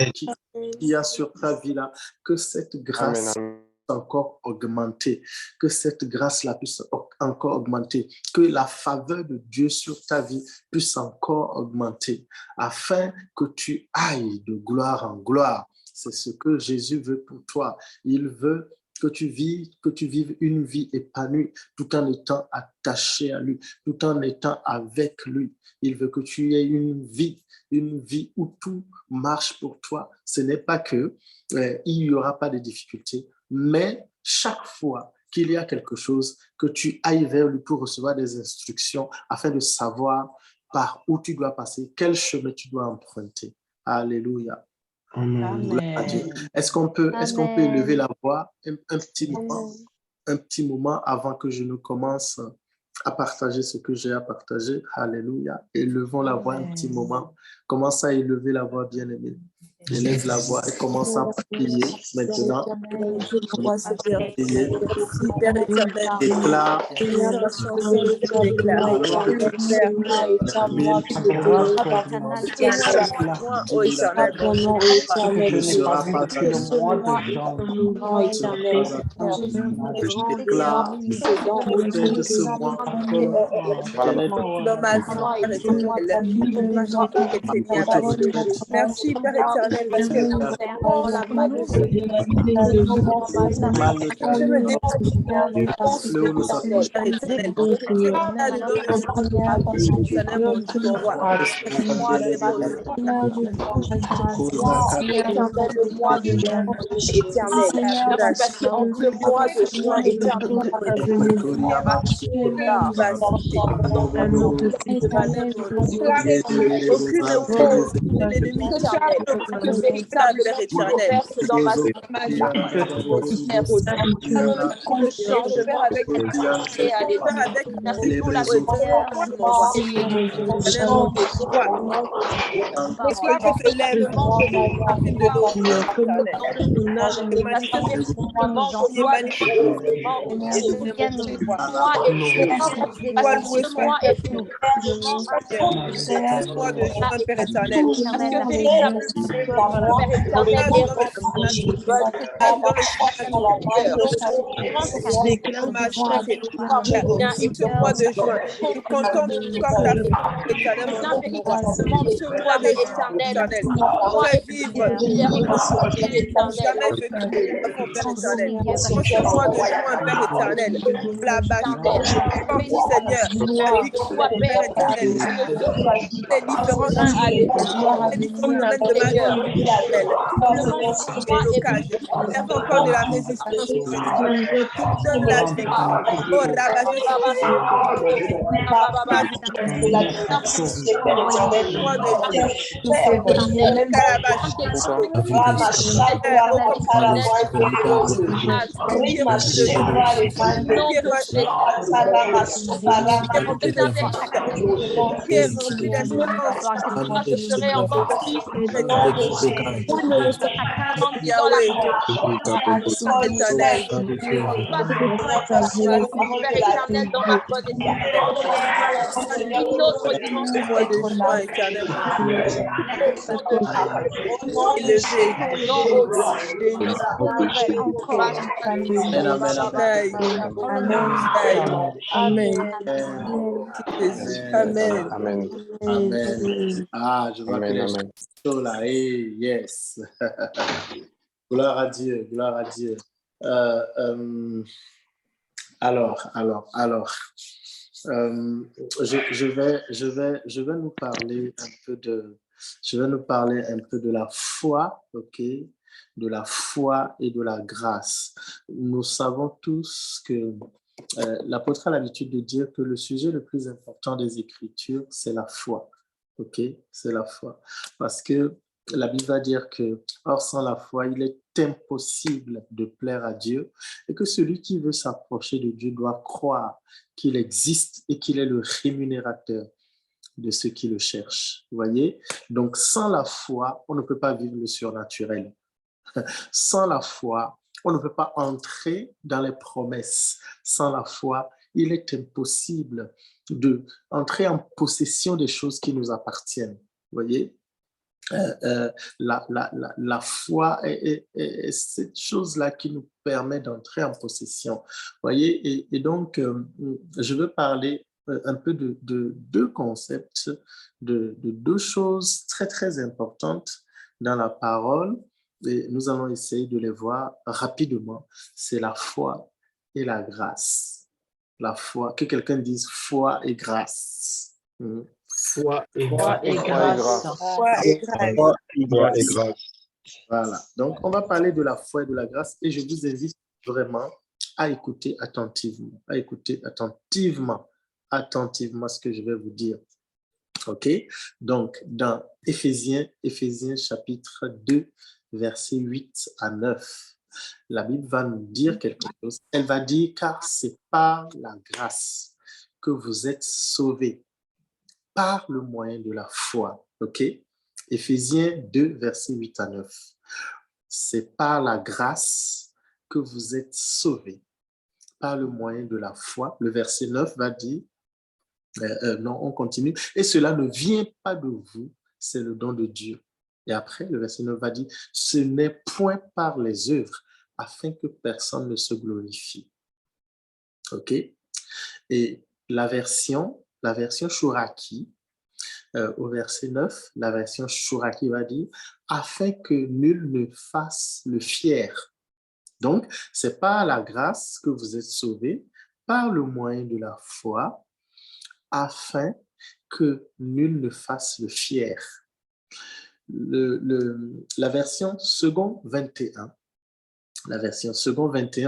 y a sur ta vie là, que cette grâce puisse encore augmenter, que cette grâce-là puisse encore augmenter, que la faveur de Dieu sur ta vie puisse encore augmenter, afin que tu ailles de gloire en gloire. C'est ce que Jésus veut pour toi. Il veut que tu vives une vie épanouie tout en étant attaché à lui, tout en étant avec lui. Il veut que tu aies une vie où tout marche pour toi. Ce n'est pas que il n'y aura pas de difficultés, mais chaque fois qu'il y a quelque chose, que tu ailles vers lui pour recevoir des instructions afin de savoir par où tu dois passer, quel chemin tu dois emprunter. Alléluia. Amen. Est-ce qu'on peut élever la voix un petit moment avant que je ne commence à partager ce que j'ai à partager? Alléluia. Élevons la voix un petit moment. Commence à élever la voix, bien-aimé. Élève la voix et commence à prier maintenant. Déclare. Merci, Père éternel, parce que on l'a pas de véritable Père éternel. Dans ma spirituel, tout blocage, lève encore de la résistance spirituelle, donne la victoire. Oh, Rabba, je suis ici. Moi de Dieu. Calabash. Qui est rempli d'espérance. Je serai encore plus Yahweh, éternel. Père éternel, dans la bonne une autre dimension. Moi de juin, éternel. Élevé. Amen. Amen. Amen. Amen. Ah, je vois que les choses là. Hey, yes. Gloire à Dieu, gloire à Dieu. Alors, je vais nous parler un peu de la foi, ok, de la foi et de la grâce. Nous savons tous que l'apôtre a l'habitude de dire que le sujet le plus important des Écritures, c'est la foi, ok, c'est la foi, parce que la Bible va dire que, or sans la foi, il est impossible de plaire à Dieu et que celui qui veut s'approcher de Dieu doit croire qu'il existe et qu'il est le rémunérateur de ceux qui le cherchent. Vous voyez? Donc, sans la foi, on ne peut pas vivre le surnaturel. Sans la foi, on ne peut pas entrer dans les promesses. Sans la foi, il est impossible d'entrer en possession des choses qui nous appartiennent. Vous voyez? La foi est cette chose-là qui nous permet d'entrer en possession. Vous voyez, et donc, je veux parler un peu de deux concepts, de deux choses très, très importantes dans la parole, et nous allons essayer de les voir rapidement. C'est la foi et la grâce. La foi, que quelqu'un dise foi et grâce. Foi et grâce. Voilà. Donc, on va parler de la foi et de la grâce et je vous invite vraiment à écouter attentivement, attentivement ce que je vais vous dire. OK? Donc, dans Éphésiens chapitre 2, versets 8 à 9, la Bible va nous dire quelque chose. Elle va dire, car c'est par la grâce que vous êtes sauvés, par le moyen de la foi. OK? Éphésiens 2, versets 8 à 9. C'est par la grâce que vous êtes sauvés, par le moyen de la foi. Le verset 9 va dire, non, on continue, et cela ne vient pas de vous, c'est le don de Dieu. Et après, le verset 9 va dire, ce n'est point par les œuvres, afin que personne ne se glorifie. OK? Et la version Chouraki, au verset 9, la version Chouraki va dire « afin que nul ne fasse le fier ». Donc, c'est par la grâce que vous êtes sauvés, par le moyen de la foi, afin que nul ne fasse le fier. La version second 21,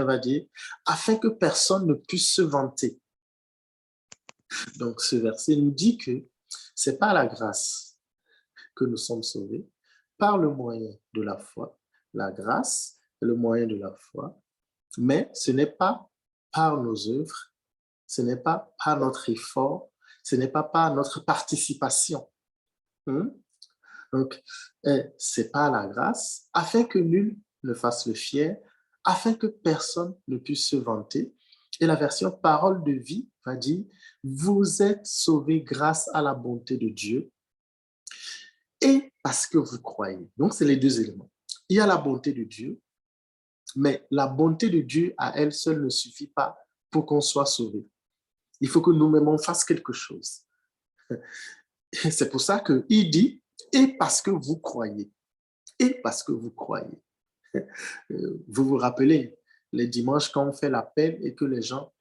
va dire « afin que personne ne puisse se vanter ». Donc, ce verset nous dit que c'est par la grâce que nous sommes sauvés, par le moyen de la foi. La grâce est le moyen de la foi, mais ce n'est pas par nos œuvres, ce n'est pas par notre effort, ce n'est pas par notre participation. Donc, c'est par la grâce, afin que nul ne fasse le fier, afin que personne ne puisse se vanter. Et la version parole de vie va dire, vous êtes sauvés grâce à la bonté de Dieu et parce que vous croyez. Donc, c'est les deux éléments. Il y a la bonté de Dieu, mais la bonté de Dieu à elle seule ne suffit pas pour qu'on soit sauvé. Il faut que nous-mêmes on fasse quelque chose. C'est pour ça qu'il dit, et parce que vous croyez. Et parce que vous croyez. Vous vous rappelez, les dimanches, quand on fait l'appel et que les gens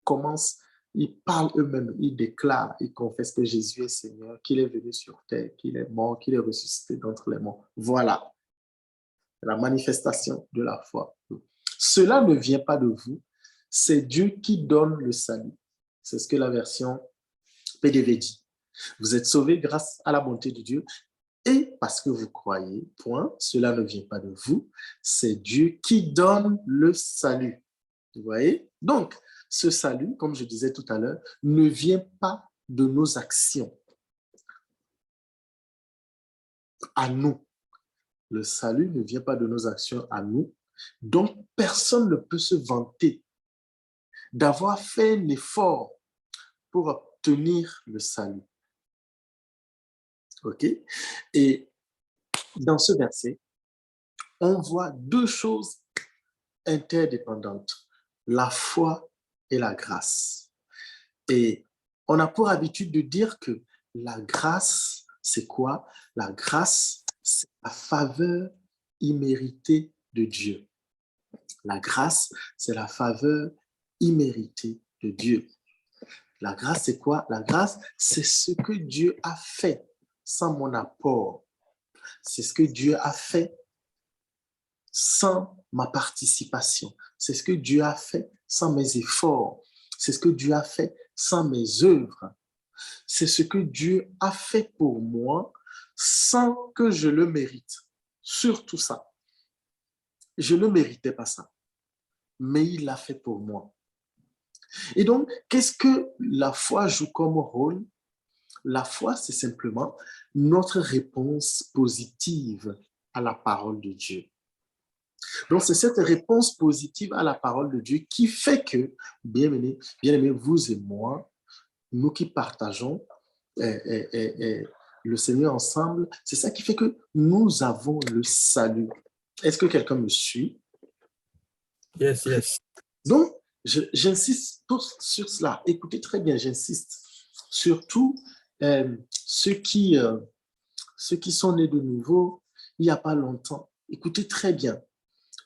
commencent Ils parlent eux-mêmes, ils déclarent, ils confessent que Jésus est Seigneur, qu'il est venu sur terre, qu'il est mort, qu'il est ressuscité d'entre les morts. Voilà la manifestation de la foi. Cela ne vient pas de vous, c'est Dieu qui donne le salut. C'est ce que la version PDV dit. Vous êtes sauvés grâce à la bonté de Dieu et parce que vous croyez, point, cela ne vient pas de vous, c'est Dieu qui donne le salut. Vous voyez? Donc, ce salut, comme je disais tout à l'heure, ne vient pas de nos actions à nous. Le salut ne vient pas de nos actions à nous. Donc, personne ne peut se vanter d'avoir fait un effort pour obtenir le salut. OK? Et dans ce verset, on voit deux choses interdépendantes, la foi et la grâce. Et on a pour habitude de dire que la grâce, c'est quoi? La grâce, c'est la faveur imméritée de Dieu. La grâce, c'est la faveur imméritée de Dieu. La grâce, c'est quoi? La grâce, c'est ce que Dieu a fait sans mon apport. C'est ce que Dieu a fait sans ma participation. C'est ce que Dieu a fait sans mes efforts. C'est ce que Dieu a fait sans mes œuvres. C'est ce que Dieu a fait pour moi sans que je le mérite. Surtout ça. Je ne méritais pas ça, mais il l'a fait pour moi. Et donc, qu'est-ce que la foi joue comme rôle? La foi, c'est simplement notre réponse positive à la parole de Dieu. Donc, c'est cette réponse positive à la parole de Dieu qui fait que, bien-aimés, vous et moi, nous qui partageons le Seigneur ensemble, c'est ça qui fait que nous avons le salut. Est-ce que quelqu'un me suit? Yes, yes. Donc, j'insiste sur cela. Écoutez très bien, j'insiste. Surtout ceux qui sont nés de nouveau il n'y a pas longtemps. Écoutez très bien,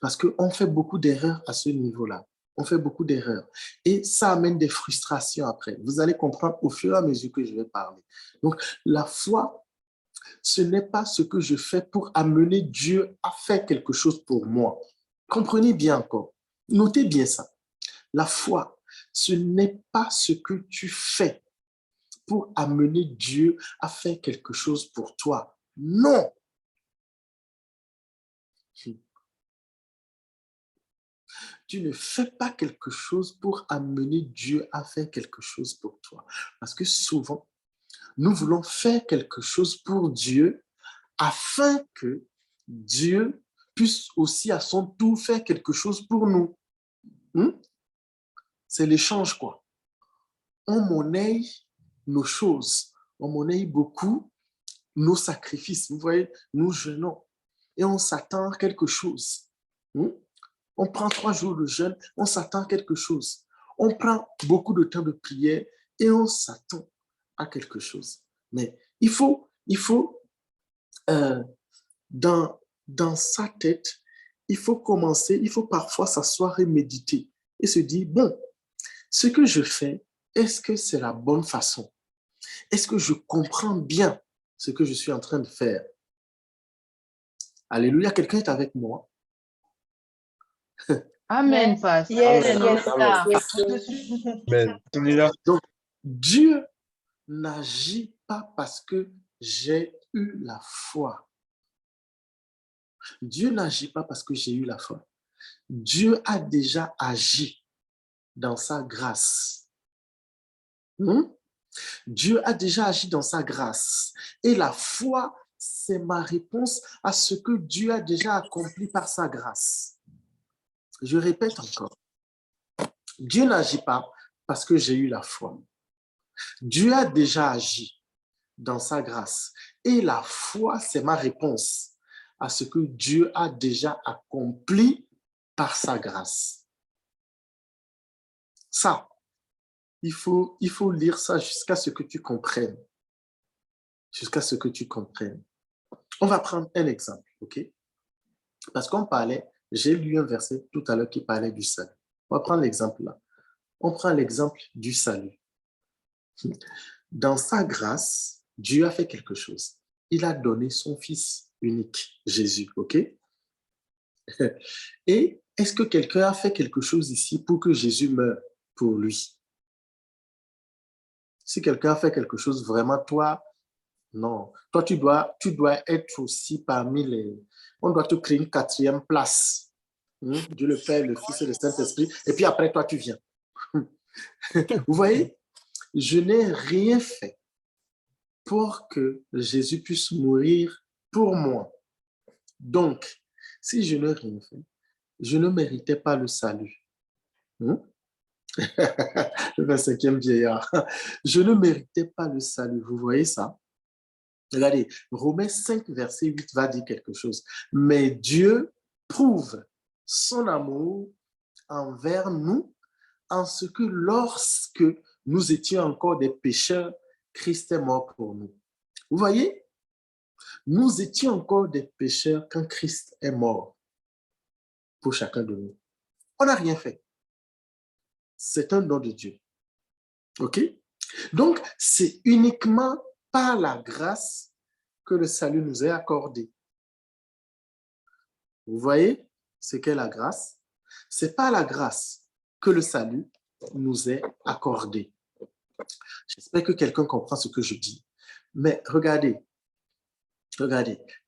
parce qu'on fait beaucoup d'erreurs à ce niveau-là. On fait beaucoup d'erreurs. Et ça amène des frustrations après. Vous allez comprendre au fur et à mesure que je vais parler. Donc, la foi, ce n'est pas ce que je fais pour amener Dieu à faire quelque chose pour moi. Comprenez bien encore. Notez bien ça. La foi, ce n'est pas ce que tu fais pour amener Dieu à faire quelque chose pour toi. Non. Tu ne fais pas quelque chose pour amener Dieu à faire quelque chose pour toi. Parce que souvent, nous voulons faire quelque chose pour Dieu afin que Dieu puisse aussi à son tour faire quelque chose pour nous. C'est l'échange, quoi. On monnaie nos choses, on monnaie beaucoup nos sacrifices. Vous voyez, nous jeûnons et on s'attend à quelque chose. On prend 3 jours de jeûne, on s'attend à quelque chose. On prend beaucoup de temps de prière et on s'attend à quelque chose. Mais il faut dans sa tête, il faut commencer, il faut parfois s'asseoir et méditer et se dire, bon, ce que je fais, est-ce que c'est la bonne façon? Est-ce que je comprends bien ce que je suis en train de faire? Alléluia, quelqu'un est avec moi? Amen, pasteur. Yes. Amen. On est là. Donc, Dieu n'agit pas parce que j'ai eu la foi. Dieu n'agit pas parce que j'ai eu la foi. Dieu a déjà agi dans sa grâce. Dieu a déjà agi dans sa grâce. Et la foi, c'est ma réponse à ce que Dieu a déjà accompli par sa grâce. Je répète encore. Dieu n'agit pas parce que j'ai eu la foi. Dieu a déjà agi dans sa grâce. Et la foi, c'est ma réponse à ce que Dieu a déjà accompli par sa grâce. Ça, il faut lire ça jusqu'à ce que tu comprennes. Jusqu'à ce que tu comprennes. On va prendre un exemple, ok? Parce qu'on parlait, j'ai lu un verset tout à l'heure qui parlait du salut. On va prendre l'exemple là. On prend l'exemple du salut. Dans sa grâce, Dieu a fait quelque chose. Il a donné son Fils unique, Jésus, ok? Et est-ce que quelqu'un a fait quelque chose ici pour que Jésus meure pour lui? Si quelqu'un a fait quelque chose, vraiment, toi, non. Toi, tu dois être aussi parmi les... On doit te créer une 4e place. Dieu le Père, le Fils et le Saint-Esprit. Et puis après, toi, tu viens. Vous voyez, je n'ai rien fait pour que Jésus puisse mourir pour moi. Donc, si je n'ai rien fait, je ne méritais pas le salut. Le 25e vieillard. Je ne méritais pas le salut. Vous voyez ça? Regardez, Romains 5, verset 8 va dire quelque chose. Mais Dieu prouve son amour envers nous en ce que lorsque nous étions encore des pécheurs, Christ est mort pour nous. Vous voyez? Nous étions encore des pécheurs quand Christ est mort pour chacun de nous. On n'a rien fait. C'est un don de Dieu. OK? Donc, c'est uniquement par la grâce que le salut nous est accordé. Vous voyez ce qu'est la grâce? C'est par la grâce que le salut nous est accordé. J'espère que quelqu'un comprend ce que je dis. Mais regardez,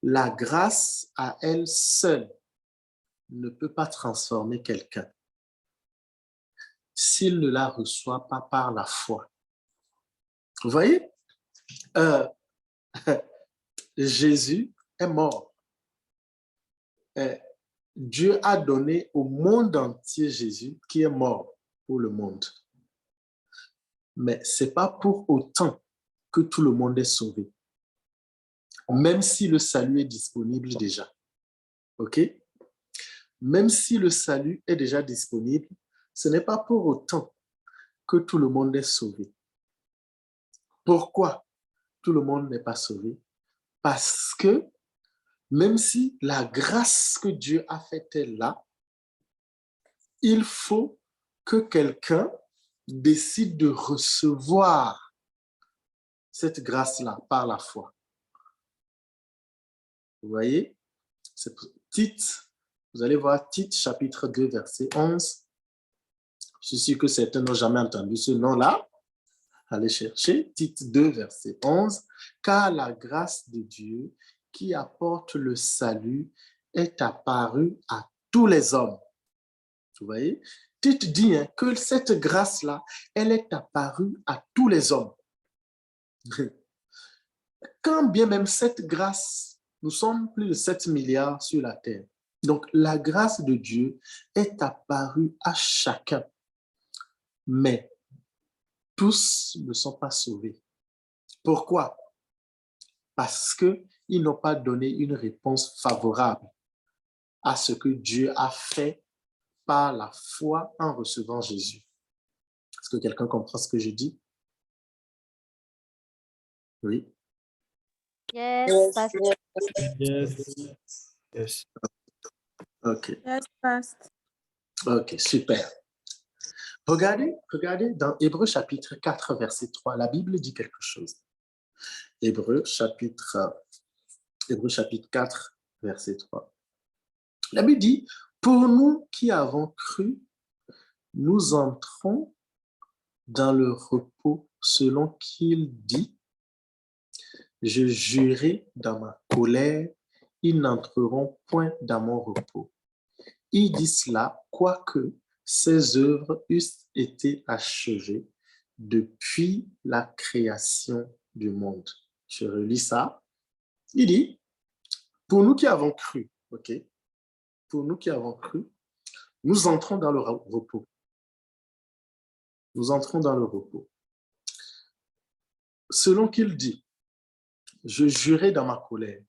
la grâce à elle seule ne peut pas transformer quelqu'un s'il ne la reçoit pas par la foi. Vous voyez? Jésus est mort. Dieu a donné au monde entier Jésus qui est mort pour le monde. Mais ce n'est pas pour autant que tout le monde est sauvé. Même si le salut est disponible déjà. OK? Même si le salut est déjà disponible, ce n'est pas pour autant que tout le monde est sauvé. Pourquoi tout le monde n'est pas sauvé? Parce que même si la grâce que Dieu a faite est là, il faut que quelqu'un décide de recevoir cette grâce-là par la foi. Vous voyez? C'est Tite, vous allez voir Tite chapitre 2 verset 11. Je suis sûr que certains n'ont jamais entendu ce nom-là. Allez chercher Tite 2 verset 11. Car la grâce de Dieu qui apporte le salut est apparue à tous les hommes. Vous voyez? Tite dit que cette grâce-là, elle est apparue à tous les hommes. Quand bien même cette grâce, nous sommes plus de 7 milliards sur la terre. Donc, la grâce de Dieu est apparue à chacun. Mais tous ne sont pas sauvés. Pourquoi? Parce qu'ils n'ont pas donné une réponse favorable à ce que Dieu a fait par la foi en recevant Jésus. Est-ce que quelqu'un comprend ce que je dis? Oui. Yes, Pastor. Yes. OK. Yes, Pastor. OK, super. Regardez dans Hébreux chapitre 4, verset 3, la Bible dit quelque chose. Hébreux chapitre 4, verset 3. La Bible dit, pour nous qui avons cru, nous entrons dans le repos selon qu'il dit, je jurai dans ma colère, ils n'entreront point dans mon repos. Il dit cela, quoique ses œuvres eussent été achevées depuis la création du monde. Je relis ça. Il dit, pour nous qui avons cru, ok, pour nous qui avons cru, nous entrons dans le repos. Nous entrons dans le repos. Selon qu'il dit, je jurai dans ma colère,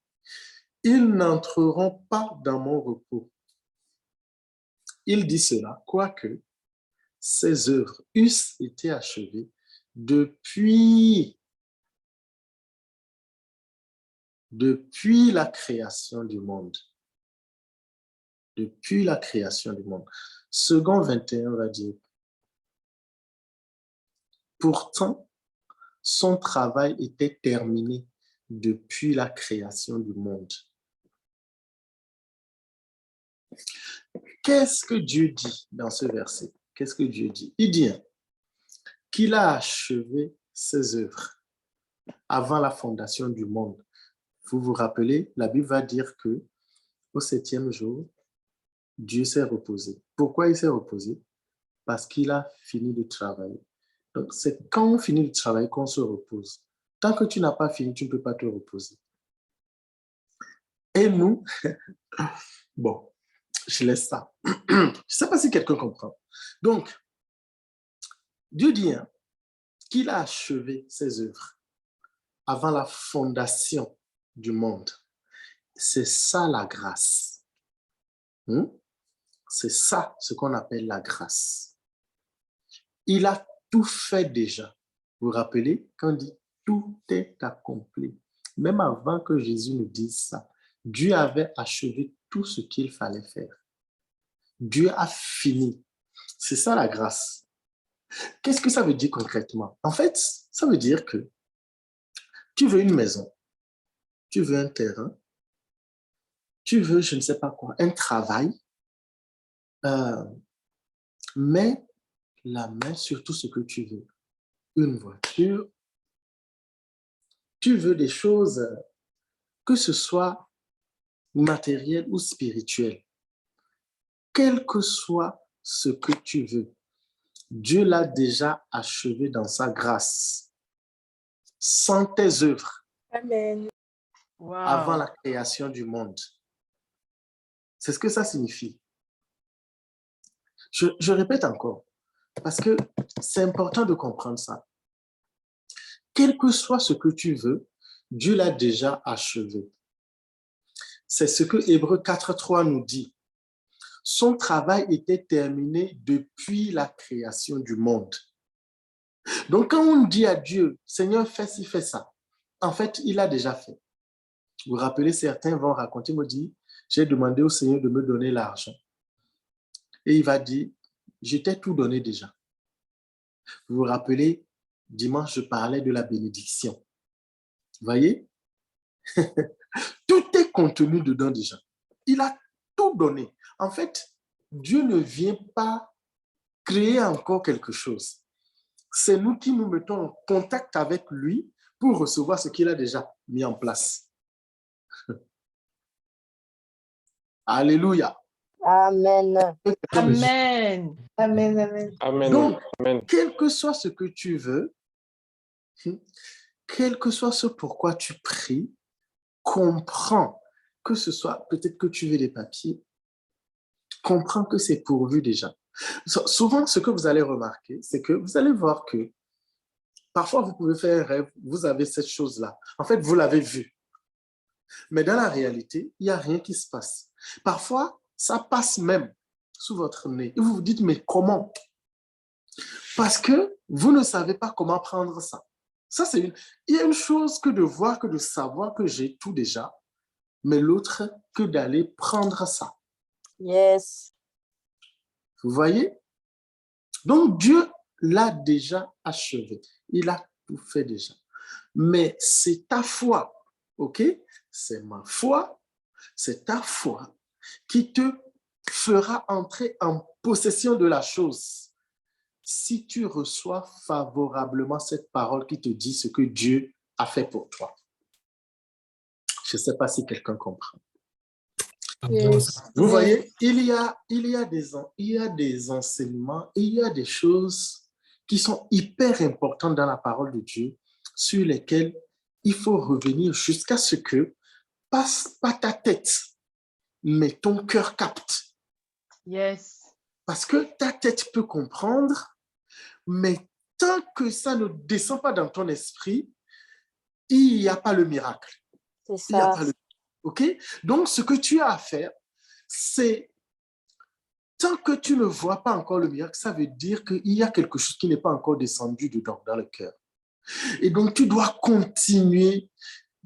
ils n'entreront pas dans mon repos. Il dit cela, quoique ses œuvres eussent été achevées depuis la création du monde. Depuis la création du monde. Second 21 va dire, Pourtant, son travail était terminé depuis la création du monde. Qu'est-ce que Dieu dit dans ce verset? Qu'est-ce que Dieu dit? Il dit qu'il a achevé ses œuvres avant la fondation du monde. Vous vous rappelez, la Bible va dire que au 7e jour, Dieu s'est reposé. Pourquoi il s'est reposé? Parce qu'il a fini de travailler. Donc, c'est quand on finit de travailler qu'on se repose. Tant que tu n'as pas fini, tu ne peux pas te reposer. Et nous, bon, je laisse ça. Je ne sais pas si quelqu'un comprend. Donc, Dieu dit qu'il a achevé ses œuvres avant la fondation du monde. C'est ça la grâce. C'est ça ce qu'on appelle la grâce. Il a tout fait déjà. Vous vous rappelez, quand on dit tout est accompli. Même avant que Jésus nous dise ça, Dieu avait achevé tout ce qu'il fallait faire. Dieu a fini. C'est ça la grâce. Qu'est-ce que ça veut dire concrètement? En fait, ça veut dire que tu veux une maison, tu veux un terrain, tu veux, je ne sais pas quoi, un travail, mets la main sur tout ce que tu veux. Une voiture, tu veux des choses, que ce soit matériel ou spirituel. Quel que soit ce que tu veux, Dieu l'a déjà achevé dans sa grâce, sans tes œuvres, Amen. avant la création du monde. C'est ce que ça signifie. Je répète encore, parce que c'est important de comprendre ça. Quel que soit ce que tu veux, Dieu l'a déjà achevé. C'est ce que Hébreux 4.3 nous dit. Son travail était terminé depuis la création du monde. Donc, quand on dit à Dieu, Seigneur, fais ci, fais ça, en fait, il a déjà fait. Vous vous rappelez, certains vont raconter, me dire, j'ai demandé au Seigneur de me donner l'argent. Et il va dire, je t'ai tout donné déjà. Vous vous rappelez, dimanche, je parlais de la bénédiction. Vous voyez? Tout est contenu dedans déjà. Il a tout donné. En fait, Dieu ne vient pas créer encore quelque chose. C'est nous qui nous mettons en contact avec lui pour recevoir ce qu'il a déjà mis en place. Alléluia. Amen. Amen. Amen. Amen. Amen. Donc, Amen. quel que soit ce que tu veux, quel que soit ce pourquoi tu pries, comprends que ce soit, peut-être que tu veux des papiers, comprends que c'est pourvu déjà. Souvent, ce que vous allez remarquer, c'est que vous allez voir que parfois, vous pouvez faire un rêve, vous avez cette chose-là. En fait, vous l'avez vue. Mais dans la réalité, il n'y a rien qui se passe. Parfois, ça passe même sous votre nez. Et vous vous dites, mais comment? Parce que vous ne savez pas comment prendre ça. Il y a une chose que de voir, que de savoir que j'ai tout déjà, mais l'autre que d'aller prendre ça. Yes. Vous voyez? Donc, Dieu l'a déjà achevé. Il a tout fait déjà. Mais c'est ta foi, ok? C'est ma foi, c'est ta foi qui te fera entrer en possession de la chose si tu reçois favorablement cette parole qui te dit ce que Dieu a fait pour toi. Je ne sais pas si quelqu'un comprend. Yes. Vous voyez, il y a des enseignements, il y a des choses qui sont hyper importantes dans la parole de Dieu sur lesquelles il faut revenir jusqu'à ce que, pas ta tête, mais ton cœur capte. Yes. Parce que ta tête peut comprendre, mais tant que ça ne descend pas dans ton esprit, il n'y a pas le miracle. C'est Il n'y a ça. pas le... OK? Donc, ce que tu as à faire, c'est, tant que tu ne vois pas encore le miracle, ça veut dire qu'il y a quelque chose qui n'est pas encore descendu dedans, dans le cœur. Et donc, tu dois continuer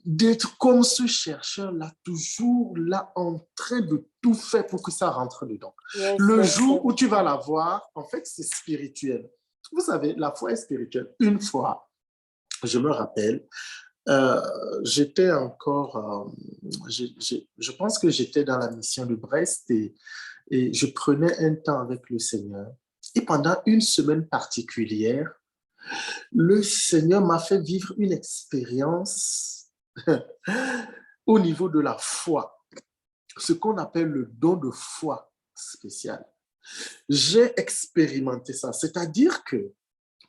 d'être comme ce chercheur-là, toujours là en train de tout faire pour que ça rentre dedans. Yes, Le yes, jour yes. où tu vas l'avoir, en fait, c'est spirituel. Vous savez, la foi est spirituelle. Une fois, je me rappelle, j'étais encore, je pense que j'étais dans la mission de Brest et je prenais un temps avec le Seigneur. Et pendant une semaine particulière, le Seigneur m'a fait vivre une expérience au niveau de la foi, ce qu'on appelle le don de foi spécial. J'ai expérimenté ça, c'est-à-dire que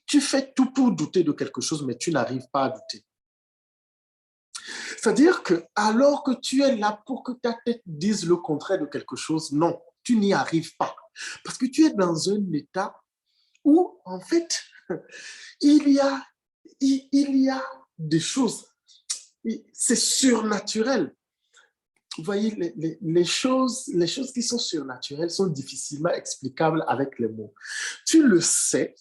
tu fais tout pour douter de quelque chose, mais tu n'arrives pas à douter. C'est-à-dire que alors que tu es là pour que ta tête dise le contraire de quelque chose, non, tu n'y arrives pas. Parce que tu es dans un état où, en fait, il y a des choses, c'est surnaturel. Vous voyez, les choses qui sont surnaturelles sont difficilement explicables avec les mots. Tu le sais,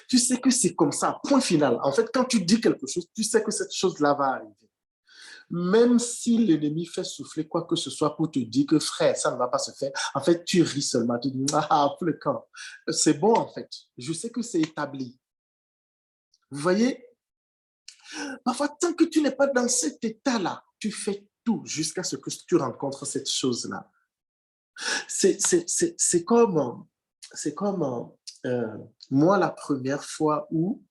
tu sais que c'est comme ça, point final. En fait, quand tu dis quelque chose, tu sais que cette chose-là va arriver. Même si l'ennemi fait souffler quoi que ce soit pour te dire que frère, ça ne va pas se faire, en fait, tu ris seulement, tu dis, ah, pour le camp. C'est bon, en fait. Je sais que c'est établi. Vous voyez, parfois, tant que tu n'es pas dans cet état-là, tu fais tout jusqu'à ce que tu rencontres cette chose-là. C'est comme moi, la première fois où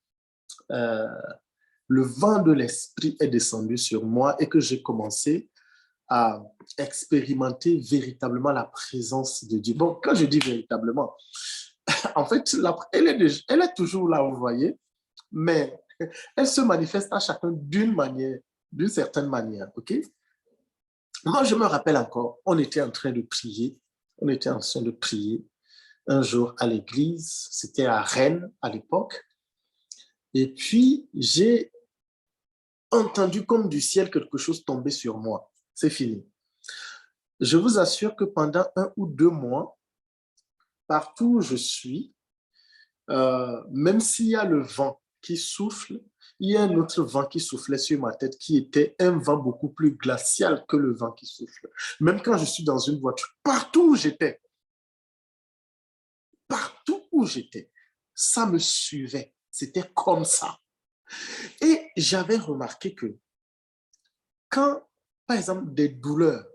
le vent de l'esprit est descendu sur moi et que j'ai commencé à expérimenter véritablement la présence de Dieu. Bon, quand je dis véritablement, en fait, elle est toujours là, vous voyez, mais elle se manifeste à chacun d'une certaine manière, ok? Moi, je me rappelle encore, on était en train de prier un jour à l'église, c'était à Rennes à l'époque, et puis j'ai entendu comme du ciel quelque chose tomber sur moi. C'est fini. Je vous assure que pendant 1 ou 2 mois, partout où je suis, même s'il y a le vent qui souffle, il y a un autre vent qui soufflait sur ma tête qui était un vent beaucoup plus glacial que le vent qui souffle. Même quand je suis dans une voiture, partout où j'étais, ça me suivait. C'était comme ça. Et j'avais remarqué que quand, par exemple, des douleurs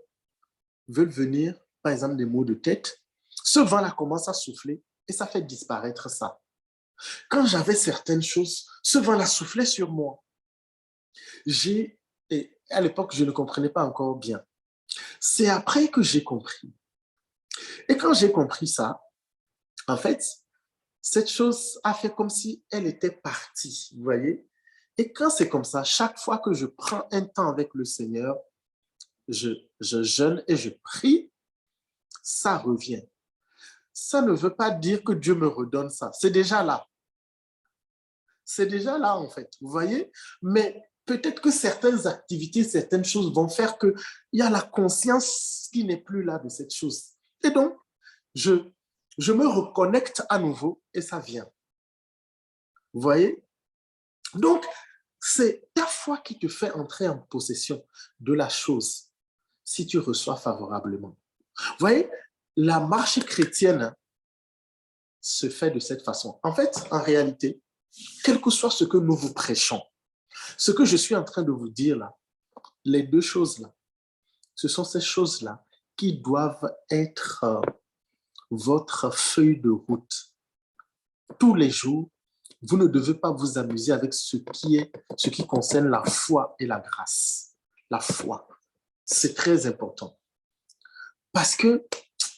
veulent venir, par exemple, des maux de tête, ce vent-là commence à souffler et ça fait disparaître ça. Quand j'avais certaines choses, ce vent-là soufflait sur moi. Et à l'époque, je ne comprenais pas encore bien. C'est après que j'ai compris. Et quand j'ai compris ça, en fait, cette chose a fait comme si elle était partie, vous voyez? Et quand c'est comme ça, chaque fois que je prends un temps avec le Seigneur, je jeûne et je prie, ça revient. Ça ne veut pas dire que Dieu me redonne ça. C'est déjà là. C'est déjà là, en fait. Vous voyez? Mais peut-être que certaines activités, certaines choses vont faire qu'il y a la conscience qui n'est plus là de cette chose. Et donc, je me reconnecte à nouveau et ça vient. Vous voyez? Donc, c'est ta foi qui te fait entrer en possession de la chose si tu reçois favorablement. Vous voyez? La marche chrétienne se fait de cette façon. En fait, en réalité, quel que soit ce que nous vous prêchons, ce que je suis en train de vous dire là, les deux choses-là, ce sont ces choses-là qui doivent être votre feuille de route. Tous les jours, vous ne devez pas vous amuser avec ce qui concerne la foi et la grâce. La foi, c'est très important. Parce que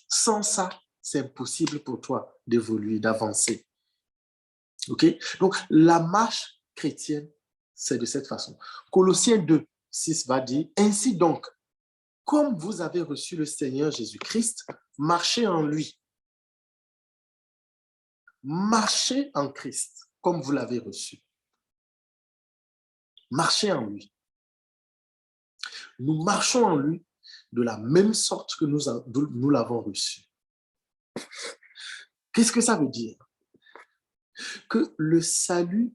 sans ça, c'est impossible pour toi d'évoluer, d'avancer. OK? Donc, la marche chrétienne, c'est de cette façon. Colossiens 2, 6 va dire, « Ainsi donc, comme vous avez reçu le Seigneur Jésus-Christ, marchez en lui. » Marchez en Christ, comme vous l'avez reçu. Marchez en lui. Nous marchons en lui de la même sorte que nous l'avons reçu. Qu'est-ce que ça veut dire? Que le salut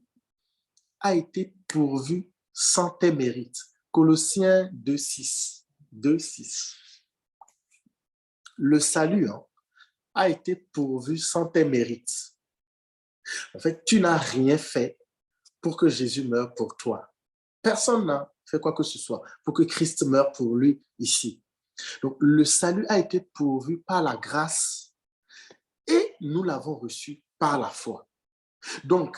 a été pourvu sans tes mérites. Colossiens 2,6. 2,6. Le salut a été pourvu sans tes mérites. En fait, tu n'as rien fait pour que Jésus meure pour toi. Personne n'a fait quoi que ce soit pour que Christ meure pour lui ici. Donc, le salut a été pourvu par la grâce et nous l'avons reçu par la foi. Donc,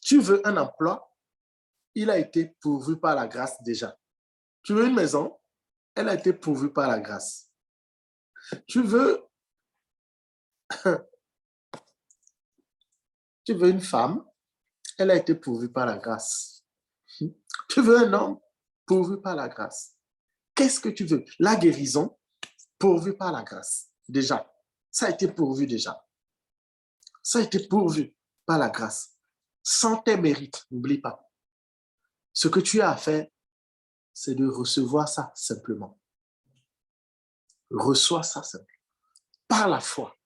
tu veux un emploi, il a été pourvu par la grâce déjà. Tu veux une maison, elle a été pourvue par la grâce. Tu veux une femme, elle a été pourvue par la grâce. Tu veux un homme, pourvu par la grâce. Qu'est-ce que tu veux? La guérison, pourvue par la grâce. Déjà, ça a été pourvu déjà. Ça a été pourvu par la grâce. Sans tes mérites, n'oublie pas. Ce que tu as à faire, c'est de recevoir ça simplement. Reçois ça simplement. Par la foi.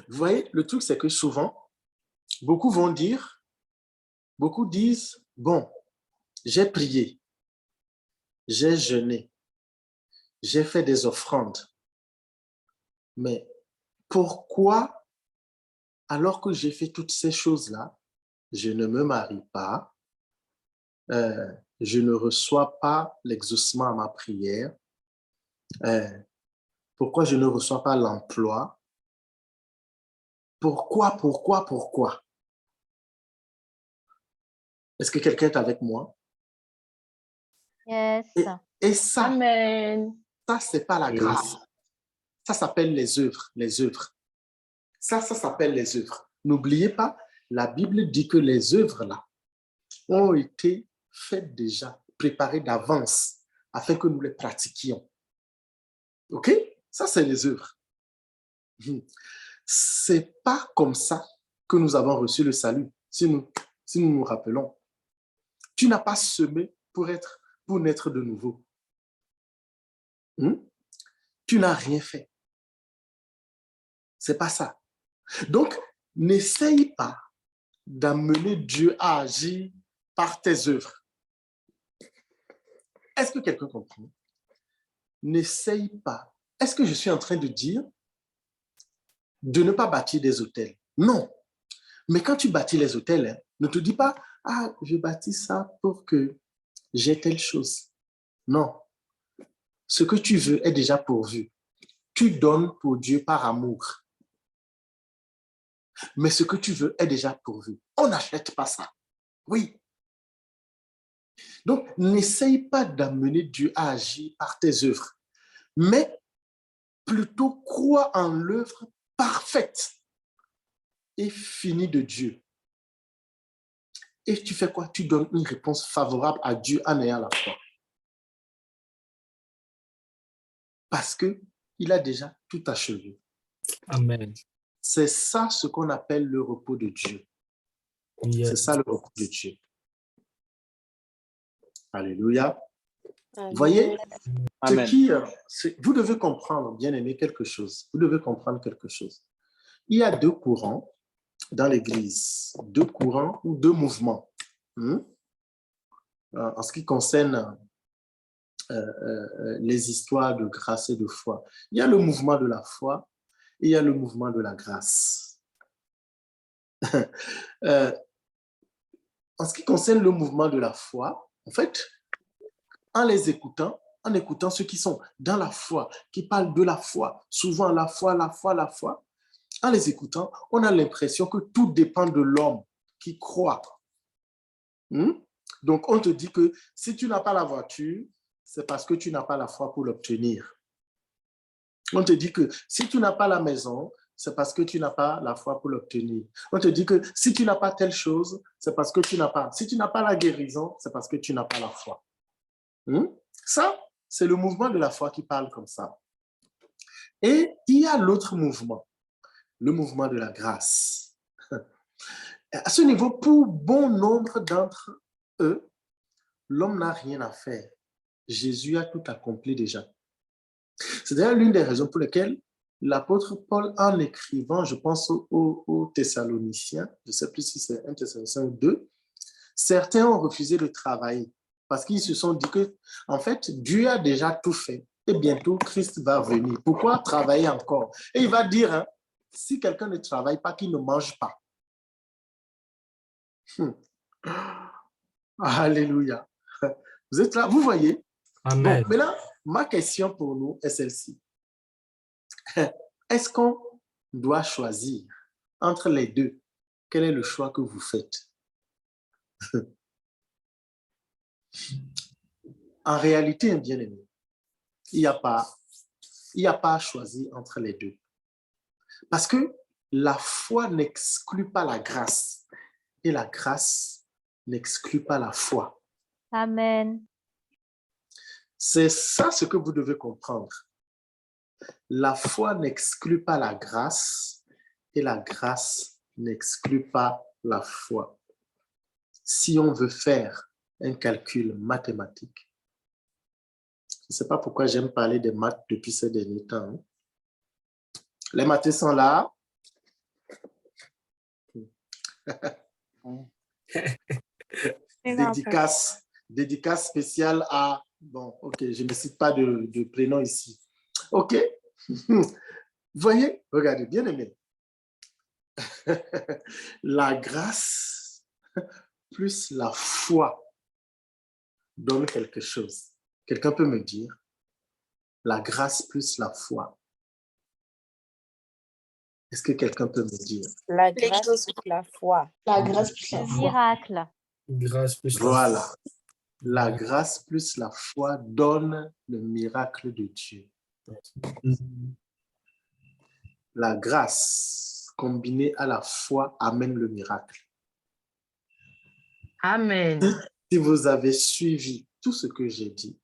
Vous voyez, le truc, c'est que souvent, beaucoup disent, bon, j'ai prié, j'ai jeûné, j'ai fait des offrandes, mais pourquoi, alors que j'ai fait toutes ces choses-là, je ne me marie pas, je ne reçois pas l'exaucement à ma prière, pourquoi je ne reçois pas l'emploi? Pourquoi? Est-ce que quelqu'un est avec moi? Yes. Et ça, Amen. ça, c'est pas la grâce. Ça s'appelle les œuvres. Ça s'appelle les œuvres. N'oubliez pas, la Bible dit que les œuvres là ont été faites déjà, préparées d'avance, afin que nous les pratiquions. OK? Ça, c'est les œuvres. C'est pas comme ça que nous avons reçu le salut, si nous nous rappelons. Tu n'as pas semé pour naître de nouveau. Tu n'as rien fait. C'est pas ça. Donc, n'essaye pas d'amener Dieu à agir par tes œuvres. Est-ce que quelqu'un comprend? N'essaye pas. Est-ce que je suis en train de dire de ne pas bâtir des hôtels? Non. Mais quand tu bâtis les hôtels, ne te dis pas, ah, je bâtis ça pour que j'ai telle chose. Non. Ce que tu veux est déjà pourvu. Tu donnes pour Dieu par amour. Mais ce que tu veux est déjà pourvu. On n'achète pas ça. Oui. Donc, n'essaye pas d'amener Dieu à agir par tes œuvres, mais plutôt crois en l'œuvre parfaite et finie de Dieu. Et tu fais quoi? Tu donnes une réponse favorable à Dieu en ayant la foi. Parce qu'il a déjà tout achevé. Amen. C'est ça ce qu'on appelle le repos de Dieu. Yes. C'est ça le repos de Dieu. Alléluia. Amen. Voyez, Amen. vous devez comprendre, bien-aimé, quelque chose. Vous devez comprendre quelque chose. Il y a deux courants dans l'Église, deux courants ou deux mouvements. En ce qui concerne les histoires de grâce et de foi. Il y a le mouvement de la foi et il y a le mouvement de la grâce. En ce qui concerne le mouvement de la foi, en fait, en écoutant ceux qui sont dans la foi, qui parlent de la foi, souvent la foi, en les écoutant, on a l'impression que tout dépend de l'homme qui croit. Donc, on te dit que si tu n'as pas la voiture, c'est parce que tu n'as pas la foi pour l'obtenir. On te dit que si tu n'as pas la maison, c'est parce que tu n'as pas la foi pour l'obtenir. On te dit que si tu n'as pas telle chose, c'est parce que tu n'as pas. Si tu n'as pas la guérison, c'est parce que tu n'as pas la foi. Ça, c'est le mouvement de la foi qui parle comme ça. Et il y a l'autre mouvement, le mouvement de la grâce. À ce niveau, pour bon nombre d'entre eux, l'homme n'a rien à faire. Jésus a tout accompli déjà. C'est d'ailleurs l'une des raisons pour lesquelles l'apôtre Paul, en écrivant, je pense aux Thessaloniciens, je ne sais plus si c'est 1 Thessaloniciens 2, certains ont refusé de travailler parce qu'ils se sont dit que, en fait, Dieu a déjà tout fait et bientôt Christ va venir. Pourquoi travailler encore? Et il va dire, si quelqu'un ne travaille pas, qu'il ne mange pas. Alléluia. Vous êtes là, vous voyez? Amen. Bon, maintenant, ma question pour nous est celle-ci. Est-ce qu'on doit choisir entre les deux? Quel est le choix que vous faites? En réalité, bien aimé, il n'y a pas à choisir entre les deux. Parce que la foi n'exclut pas la grâce et la grâce n'exclut pas la foi. Amen. C'est ça ce que vous devez comprendre. La foi n'exclut pas la grâce et la grâce n'exclut pas la foi. Si on veut faire un calcul mathématique, je ne sais pas pourquoi j'aime parler des maths depuis ces derniers temps. Les maths sont là. Dédicace spéciale à... Bon, ok, je ne cite pas de prénom ici. Ok. Vous voyez, regardez, bien aimé. La grâce plus la foi donne quelque chose. Quelqu'un peut me dire, la grâce plus la foi. Est-ce que quelqu'un peut me dire? La grâce plus la foi. La grâce plus la Le foi. miracle. Grâce plus la Voilà. foi. La grâce plus la foi donne le miracle de Dieu. La grâce combinée à la foi amène le miracle. Amen. Si vous avez suivi tout ce que j'ai dit,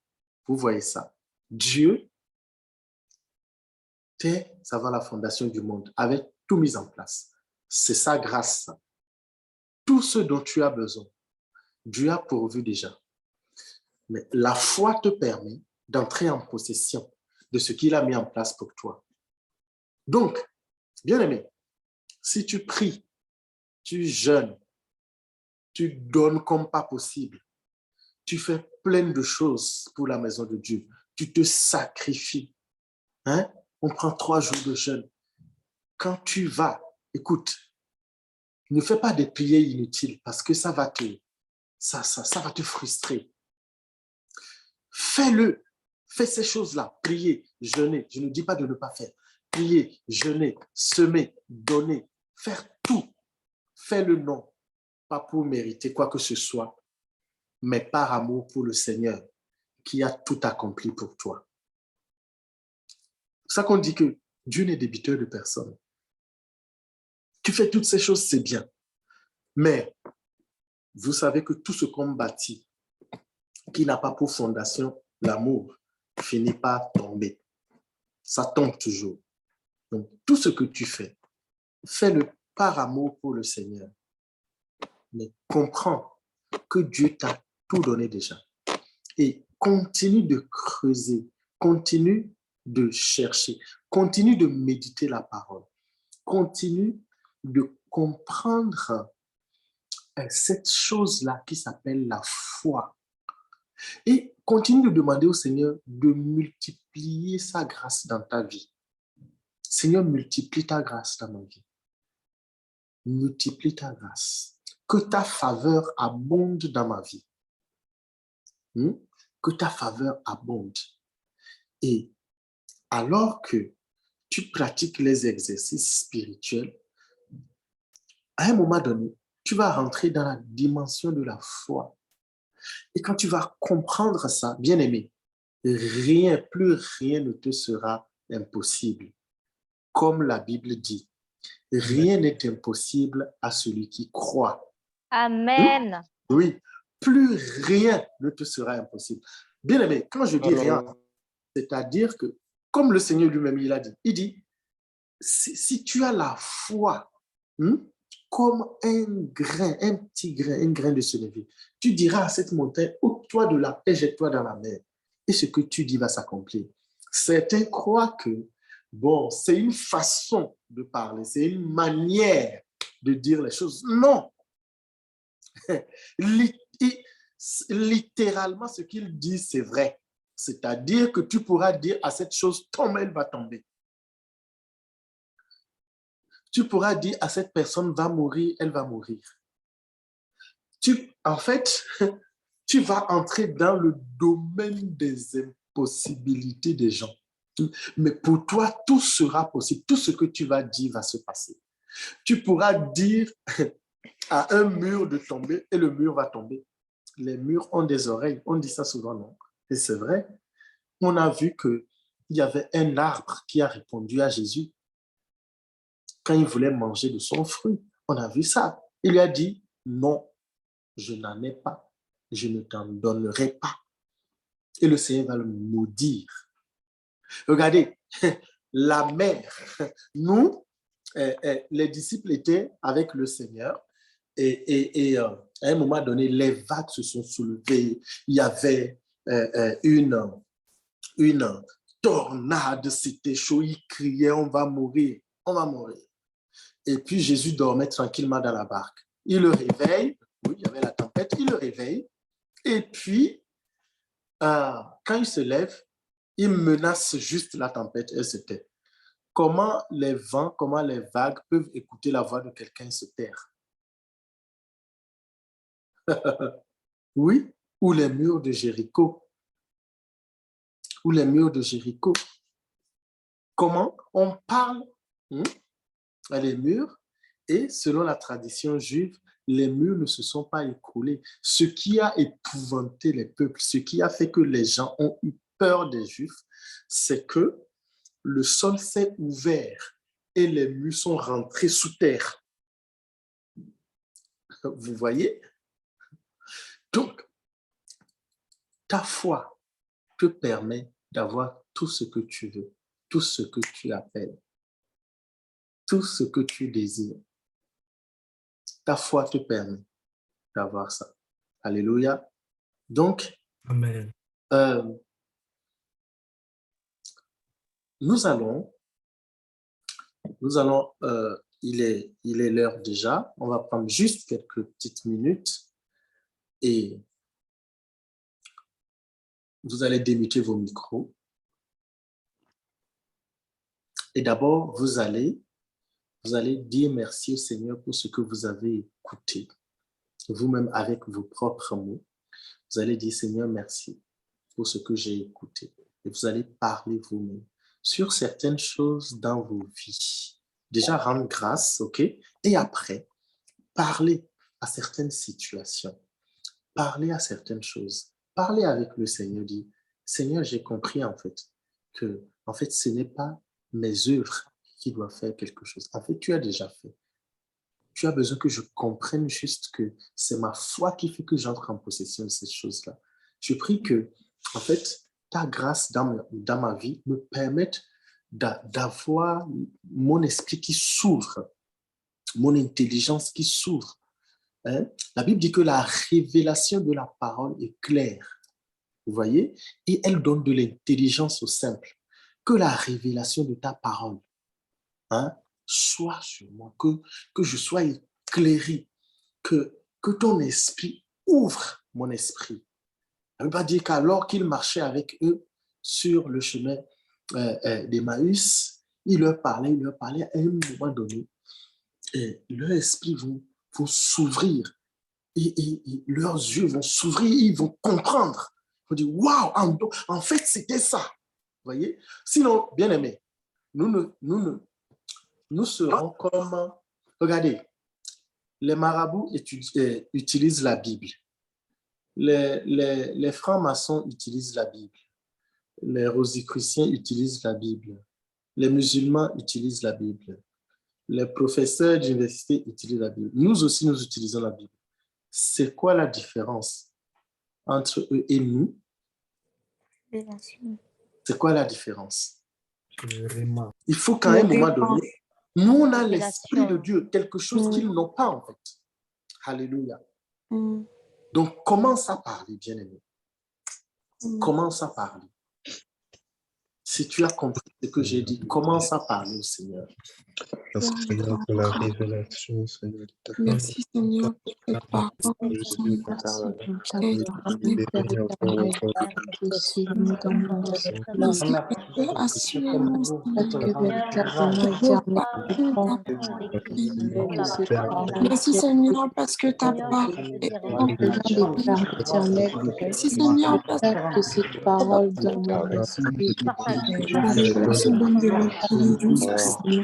vous voyez ça. Dieu, avant la fondation du monde, avait tout mis en place. C'est sa grâce. Tout ce dont tu as besoin, Dieu a pourvu déjà. Mais la foi te permet d'entrer en possession de ce qu'il a mis en place pour toi. Donc, bien aimé, si tu pries, tu jeûnes, tu donnes comme pas possible, tu fais plein de choses pour la maison de Dieu, tu te sacrifies, hein? On prend 3 jours de jeûne. Quand tu vas, écoute, ne fais pas des prières inutiles parce que ça va te frustrer. Fais-le. Fais ces choses-là. Prier, jeûner. Je ne dis pas de ne pas faire. Prier, jeûner, semer, donner, faire tout. Fais-le non. Pas pour mériter quoi que ce soit, mais par amour pour le Seigneur qui a tout accompli pour toi. C'est ça qu'on dit que Dieu n'est débiteur de personne. Tu fais toutes ces choses, c'est bien. Mais vous savez que tout ce qu'on bâtit, qui n'a pas pour fondation l'amour, finit par tomber. Ça tombe toujours. Donc, tout ce que tu fais, fais-le par amour pour le Seigneur. Mais comprends que Dieu t'a tout donné déjà. Et continue de creuser, continue de chercher, continue de méditer la parole, continue de comprendre cette chose-là qui s'appelle la foi. Et continue de demander au Seigneur de multiplier sa grâce dans ta vie. Seigneur, multiplie ta grâce dans ma vie. Multiplie ta grâce. Que ta faveur abonde dans ma vie. Que ta faveur abonde. Et alors que tu pratiques les exercices spirituels, à un moment donné, tu vas rentrer dans la dimension de la foi. Et quand tu vas comprendre ça, bien aimé, plus rien ne te sera impossible. Comme la Bible dit, rien n'est impossible à celui qui croit. Amen. Oui, plus rien ne te sera impossible. Bien aimé, quand je dis rien, c'est-à-dire que, comme le Seigneur lui-même, il dit, si tu as la foi, comme un petit grain, un grain de sénévé, tu diras à cette montagne, ôte-toi de là et jette-toi dans la mer. Et ce que tu dis va s'accomplir. Certains croient que, bon, c'est une façon de parler, c'est une manière de dire les choses. Non! Littéralement, ce qu'il dit, c'est vrai. C'est-à-dire que tu pourras dire à cette chose, tombe, elle va tomber. tu pourras dire à cette personne va mourir, elle va mourir. En fait, tu vas entrer dans le domaine des impossibilités des gens. Mais pour toi, tout sera possible. Tout ce que tu vas dire va se passer. Tu pourras dire à un mur de tomber et le mur va tomber. Les murs ont des oreilles. On dit ça souvent, non? Et c'est vrai. On a vu qu'il y avait un arbre qui a répondu à Jésus quand il voulait manger de son fruit. On a vu ça. Il lui a dit, non, je n'en ai pas. Je ne t'en donnerai pas. Et le Seigneur va le maudire. Regardez, la mer, nous, les disciples étaient avec le Seigneur et à un moment donné, les vagues se sont soulevées. Il y avait une tornade, c'était chaud, ils criaient, on va mourir, on va mourir. Et puis Jésus dormait tranquillement dans la barque. Il le réveille, oui, il y avait la tempête, il le réveille, et puis quand il se lève, il menace juste la tempête, et se tait. Comment les vents, comment les vagues peuvent écouter la voix de quelqu'un et se taire? Oui, ou les murs de Jéricho. Ou les murs de Jéricho. Comment on parle à les murs et selon la tradition juive, les murs ne se sont pas écroulés. Ce qui a épouvanté les peuples, ce qui a fait que les gens ont eu peur des Juifs, c'est que le sol s'est ouvert et les murs sont rentrés sous terre. Vous voyez? Donc, ta foi te permet d'avoir tout ce que tu veux, tout ce que tu appelles, tout ce que tu désires. Ta foi te permet d'avoir ça. Alléluia. Donc, Amen. nous allons, il est l'heure déjà, on va prendre juste quelques petites minutes et vous allez démuter vos micros. Et d'abord, vous allez dire merci au Seigneur pour ce que vous avez écouté. Vous-même, avec vos propres mots, vous allez dire Seigneur, merci pour ce que j'ai écouté. Et vous allez parler vous-même sur certaines choses dans vos vies. Déjà, rendre grâce, ok? Et après, parler à certaines situations. Parler à certaines choses. Parler avec le Seigneur, dire Seigneur, j'ai compris en fait que ce n'est pas mes œuvres qui doivent faire quelque chose. En fait, tu as déjà fait. Tu as besoin que je comprenne juste que c'est ma foi qui fait que j'entre en possession de ces choses-là. Je prie que, en fait, ta grâce dans ma vie me permette d'avoir mon esprit qui s'ouvre, mon intelligence qui s'ouvre. Hein? La Bible dit que la révélation de la parole est claire. Vous voyez? Et elle donne de l'intelligence au simple. Que la révélation de ta parole soit sur moi, que je sois éclairé, que ton esprit ouvre mon esprit. Ça ne veut pas dire qu'alors qu'il marchait avec eux sur le chemin d'Emmaüs, il leur parlait à un moment donné, et leur esprit vont s'ouvrir et leurs yeux vont s'ouvrir, ils vont comprendre. Ils vont dire, waouh, en fait, c'était ça. Vous voyez? Sinon, bien aimé, nous serons comme... Regardez, les marabouts utilisent la Bible. Les francs-maçons utilisent la Bible. Les rosicruciens utilisent la Bible. Les musulmans utilisent la Bible. Les professeurs d'université utilisent la Bible. Nous aussi, nous utilisons la Bible. C'est quoi la différence entre eux et nous? C'est quoi la différence? Il faut qu'à un moment donné, nous, on a l'Esprit de Dieu, quelque chose qu'ils n'ont pas en fait. Alléluia. Donc, commence à parler, bien-aimé. Commence à parler. Si tu as compris ce que j'ai dit, commence à parler au Seigneur. Merci Seigneur pour la révélation, Seigneur. Merci Seigneur pour cette parole. Merci parce que assurément, merci Seigneur parce que ta parole est merci Seigneur parce que cette parole dans mon esprit,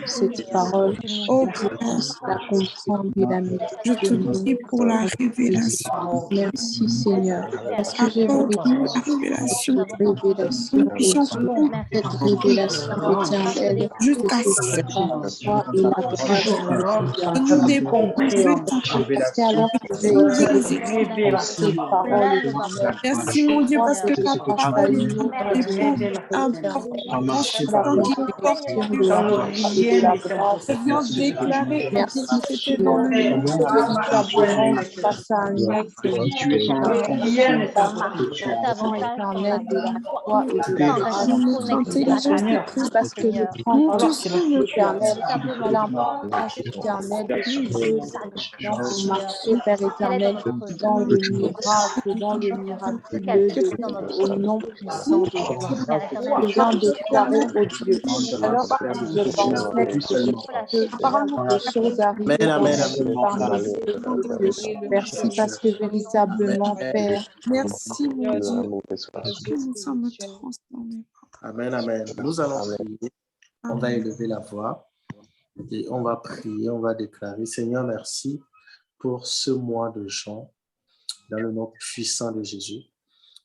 cette parole, oh, la comprendre et la méditer. je te prie pour la révélation. Merci Seigneur, parce que j'ai Accorde vécu la révélation. cette révélation, Nous puissions cette révélation éternelle, jusqu'à que ce soit toi et la grâce de que nous dépendons de ta parce qu'alors que j'ai écouté cette parole éternelle, merci mon Dieu parce que ta pas parole une est autre importante qui porte de la grâce. je viens déclarer Merci c'était dans le nom de véritablement face à un être éternel de la foi et de la grâce. notre intelligence de Christ. Parce que je prends Nous te sommes éternel, l'importance éternelle de ce que pour marcher, Père éternel, dans le miracle, au nom puissant de Dieu. Je viens déclarer au Dieu. Alors que je pensais que les choses arrivent par Dieu. Merci parce que véritablement, Père, merci mon Dieu. Nous sommes transformés. Amen, amen. Nous allons prier. On va élever la voix et on va prier, on va déclarer. Seigneur, merci pour ce mois de juin. Dans le nom puissant de Jésus,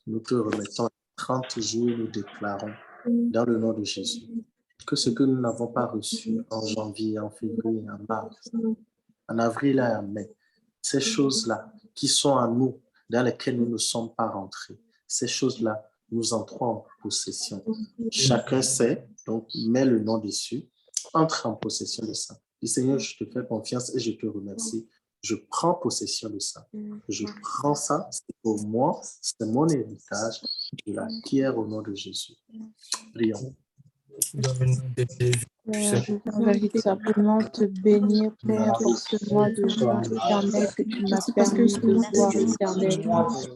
nous te remettons 30 jours, nous déclarons dans le nom de Jésus que ce que nous n'avons pas reçu en janvier, en février, en mars, en avril et en mai, ces choses-là qui sont à nous, dans lesquelles nous ne sommes pas rentrés, ces choses-là, nous entrons en possession. Chacun sait, donc mets le nom dessus, entre en possession de ça. Dis Seigneur, je te fais confiance et je te remercie. Je prends possession de ça. Je prends ça, c'est pour moi, c'est mon héritage. Je l'acquiers au nom de Jésus. Prions. Dans le nom de Jésus. Je viens véritablement te bénir, Père, pour ce mois de juin éternel que tu m'as permis de voir éternel.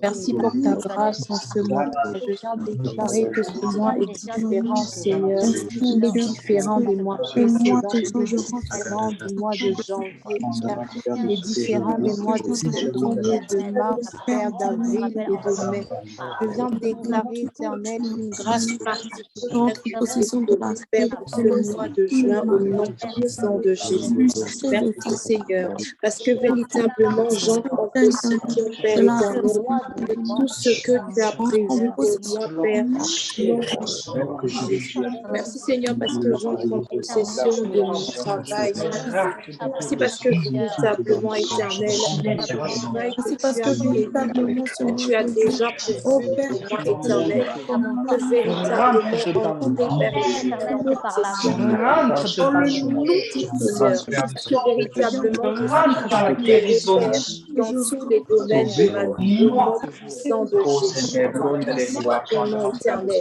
Merci pour ta grâce en ce mois. Je viens déclarer que ce mois est différent, Seigneur. Il est différent des mois précédents. Il est différent du mois de janvier, Père. Il est différent des mois de février, de mars, Père, d'avril et de mai. Je viens déclarer, éternel, une grâce particulière possession de la Père, pour ce mois de juin au nom puissant de Jésus. Merci Seigneur, parce que véritablement j'entre en possession, Père éternel, de tout ce que tu as prévu pour moi, Père. Merci Seigneur, parce que j'entre en possession de mon travail. Merci parce que véritablement éternel, merci parce que véritablement tu as déjà prévu pour moi éternel, que véritablement en Père éternel, par la dans le nom du Seigneur, que véritablement je suis dans tous les domaines de ma vie, au nom puissant de Jésus. Merci pour ton nom éternel.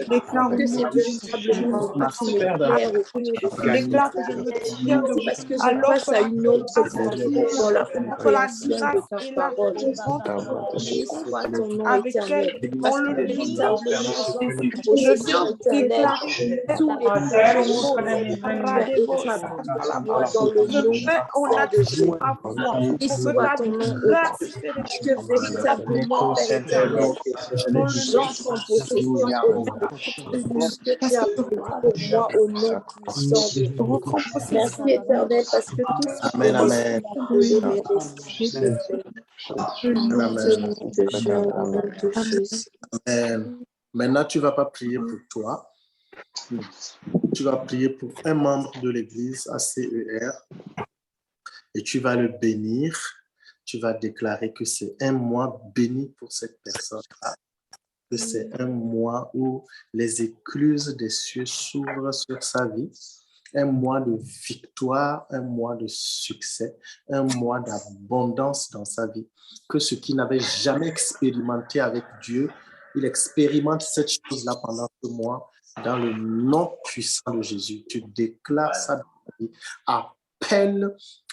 Que c'est véritablement une prière au nom de Jésus. Parce que je passe à une autre dimension dans la compréhension de ta parole. Béni soit ton nom éternel. Parce que véritablement, je viens éternel tous les projets dans le nom de Jésus. Et soit ton nom que véritablement, Père éternel, j'entre en possession au nom de ce que tu as prévu pour moi au nom puissant de Dieu. Merci éternel, parce que tout ce que je Amen. Maintenant, tu ne vas pas prier pour toi. Tu vas prier pour un membre de l'église ACER et tu vas le bénir. Tu vas déclarer que c'est un mois béni pour cette personne-là, que c'est un mois où les écluses des cieux s'ouvrent sur sa vie, un mois de victoire, un mois de succès, un mois d'abondance dans sa vie, que ce qu'il n'avait jamais expérimenté avec Dieu il expérimente cette chose-là pendant ce mois. Dans le nom puissant de Jésus, tu déclares ça dans ta vie.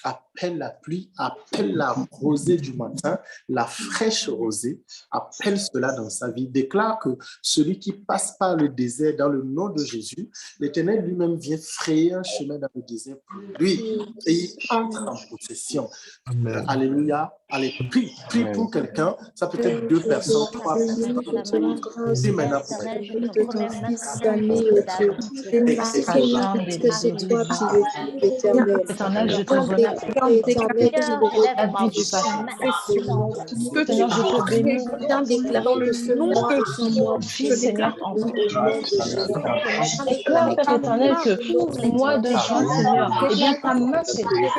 Appelle la pluie, appelle la rosée du matin, la fraîche rosée, appelle cela dans sa vie. Déclare que celui qui passe par le désert dans le nom de Jésus, l'Éternel lui-même vient frayer un chemin dans le désert pour lui et il entre en possession. Amen. Alléluia. Allez, prie pour quelqu'un. Ça peut être 2 personnes, 3 personnes. Dis maintenant pour elle. De ton fils Dani, oh Dieu. Parce que c'est toi qui es l'éternel. Éternel, je te remercie. Éternel, tu le La vie du passé. Seigneur, je te bénis. bien déclaré que ce mois est un mois Fils, Seigneur, en déclare, Père éternel, que ce mois de juin, Seigneur, eh bien, ta main, Seigneur,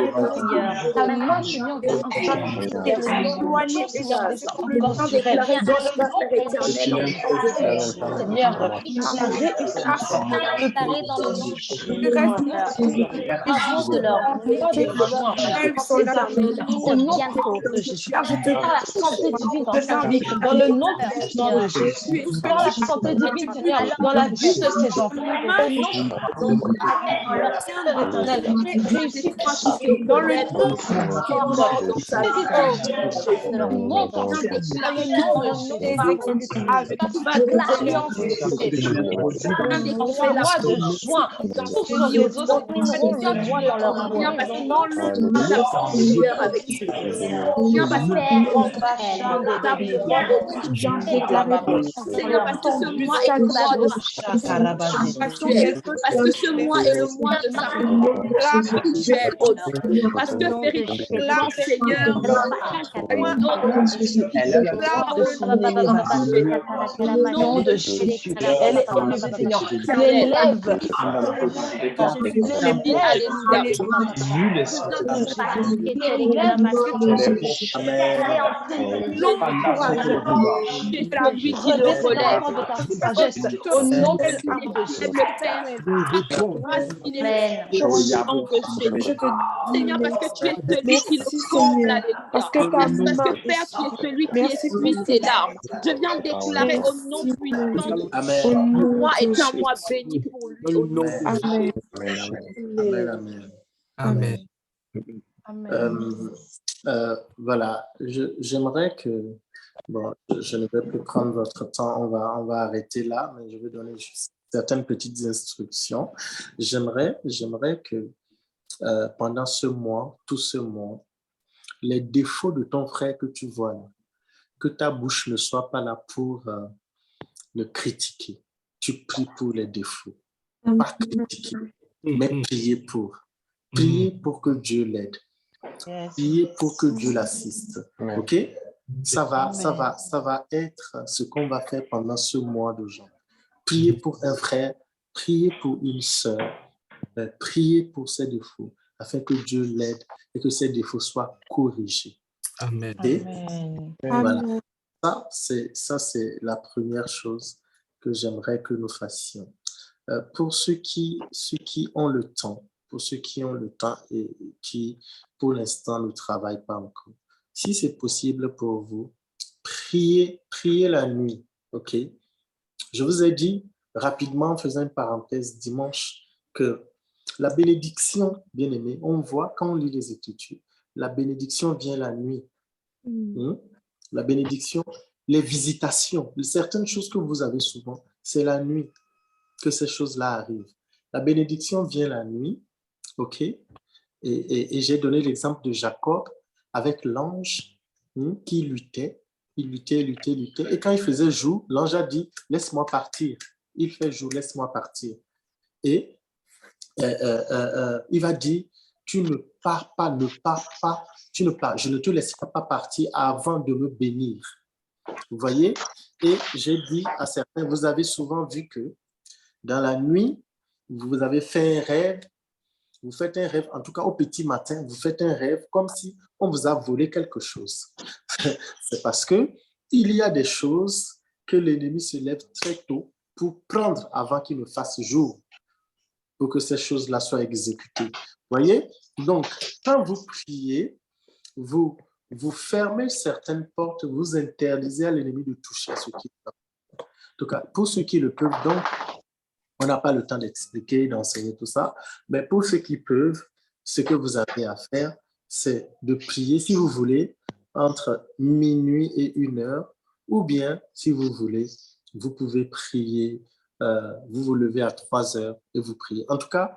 ta main, Seigneur, vient éloigner, Seigneur, des encore Seigneur, la réussite de leur au nom de Jésus. Je te parle la santé divine dans sa vie, dans le nom de Jésus. Je parle la santé divine, Seigneur, dans la vie de ces enfants. Au nom éternel, réussite dans le nom parce que ce mois est le mois de sa actuelle, parce que là, Seigneur, nom de Jésus, elle est élevée, Seigneur, l'élève, au nom de Seigneur, parce que tu es celui qui nous comble, parce que Père, tu es celui qui essuie ses larmes. Je viens de déclarer au nom puissant, moi est un mois béni pour lui. Amen. Amen. Amen. Voilà, j'aimerais que, bon, je ne vais plus prendre votre temps, on va arrêter là, mais je vais donner juste certaines petites instructions. J'aimerais que pendant ce mois, tout ce mois, les défauts de ton frère que tu vois là, que ta bouche ne soit pas là pour le critiquer. Tu pries pour les défauts, pas critiquer, mais prier pour. Prier pour que Dieu l'aide. Prier pour que Dieu l'assiste. OK? Ça va être ce qu'on va faire pendant ce mois de juin. Prier pour un frère, prier pour une sœur, prier pour ses défauts, afin que Dieu l'aide et que ses défauts soient corrigés. Amen. Et voilà. Ça, c'est la première chose que j'aimerais que nous fassions. Pour ceux qui ont le temps, et qui, pour l'instant, ne travaillent pas encore, si c'est possible pour vous, priez la nuit, OK? Je vous ai dit rapidement, en faisant une parenthèse dimanche, que la bénédiction, bien aimé, on voit quand on lit les Écritures, la bénédiction vient la nuit. La bénédiction, les visitations, certaines choses que vous avez souvent, c'est la nuit que ces choses-là arrivent. La bénédiction vient la nuit, OK? Et j'ai donné l'exemple de Jacob avec l'ange qui luttait. Il luttait. Et quand il faisait jour, l'ange a dit, laisse-moi partir. Il fait jour, laisse-moi partir. Et il va dire, tu ne pars pas, je ne te laisserai pas partir avant de me bénir. Vous voyez? Et j'ai dit à certains, vous avez souvent vu que dans la nuit, vous avez fait un rêve, vous faites un rêve, en tout cas au petit matin, vous faites un rêve comme si on vous a volé quelque chose. C'est parce que il y a des choses que l'ennemi se lève très tôt pour prendre avant qu'il ne fasse jour, pour que ces choses-là soient exécutées. Vous voyez? Donc, quand vous priez, vous fermez certaines portes, vous interdisez à l'ennemi de toucher ce qui est là. tout cas, pour ceux qui le peuvent, donc, on n'a pas le temps d'expliquer, d'enseigner tout ça, mais pour ceux qui peuvent, ce que vous avez à faire, c'est de prier, si vous voulez, entre minuit et 1 heure, ou bien, si vous voulez, vous pouvez prier, vous vous levez à 3 heures et vous priez. En tout cas,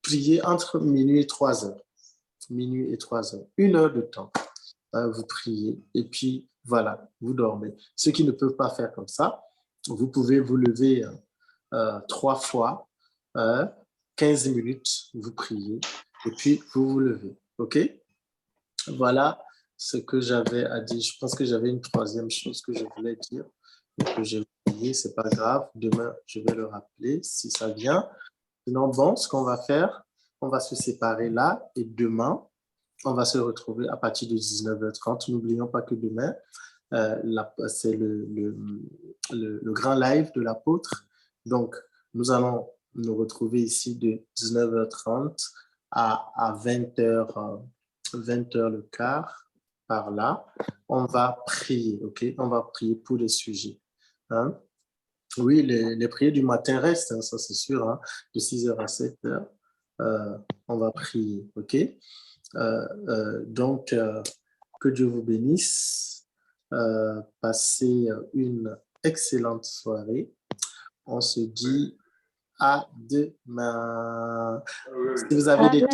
priez entre minuit et 3 heures. Minuit et 3 heures. 1 heure de temps. Vous priez et puis voilà, vous dormez. Ceux qui ne peuvent pas faire comme ça, vous pouvez vous lever 3 fois, 15 minutes, vous priez et puis vous vous levez. OK? Voilà ce que j'avais à dire. Je pense que j'avais une troisième chose que je voulais dire, mais que j'ai oublié. C'est pas grave. Demain, je vais le rappeler si ça vient. Sinon, bon, ce qu'on va faire, on va se séparer là et demain, on va se retrouver à partir de 19h30. N'oublions pas que demain, c'est le grand live de l'apôtre. Donc, nous allons nous retrouver ici de 19h30 à 20h, 20h le quart, par là. On va prier, OK? On va prier pour les sujets. Hein? Oui, les prières du matin restent, hein, ça c'est sûr, hein, de 6h à 7h. On va prier, OK? Donc, que Dieu vous bénisse. Passez une excellente soirée. On se dit à demain. Si vous avez des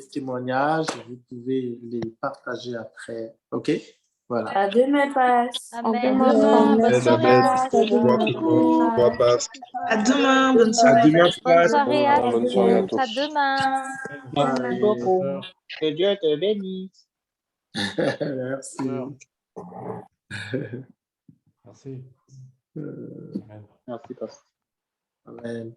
témoignages, vous pouvez les partager après. OK? Voilà. À demain, passe. Amen. Bonne soirée à tous. À demain, bonne soirée. Bonne soirée à Bonne soirée à tous. tous. À demain. Bye. Beaucoup. Que Dieu te bénisse. Merci. Merci. Amen. Merci, pasteur. Amen.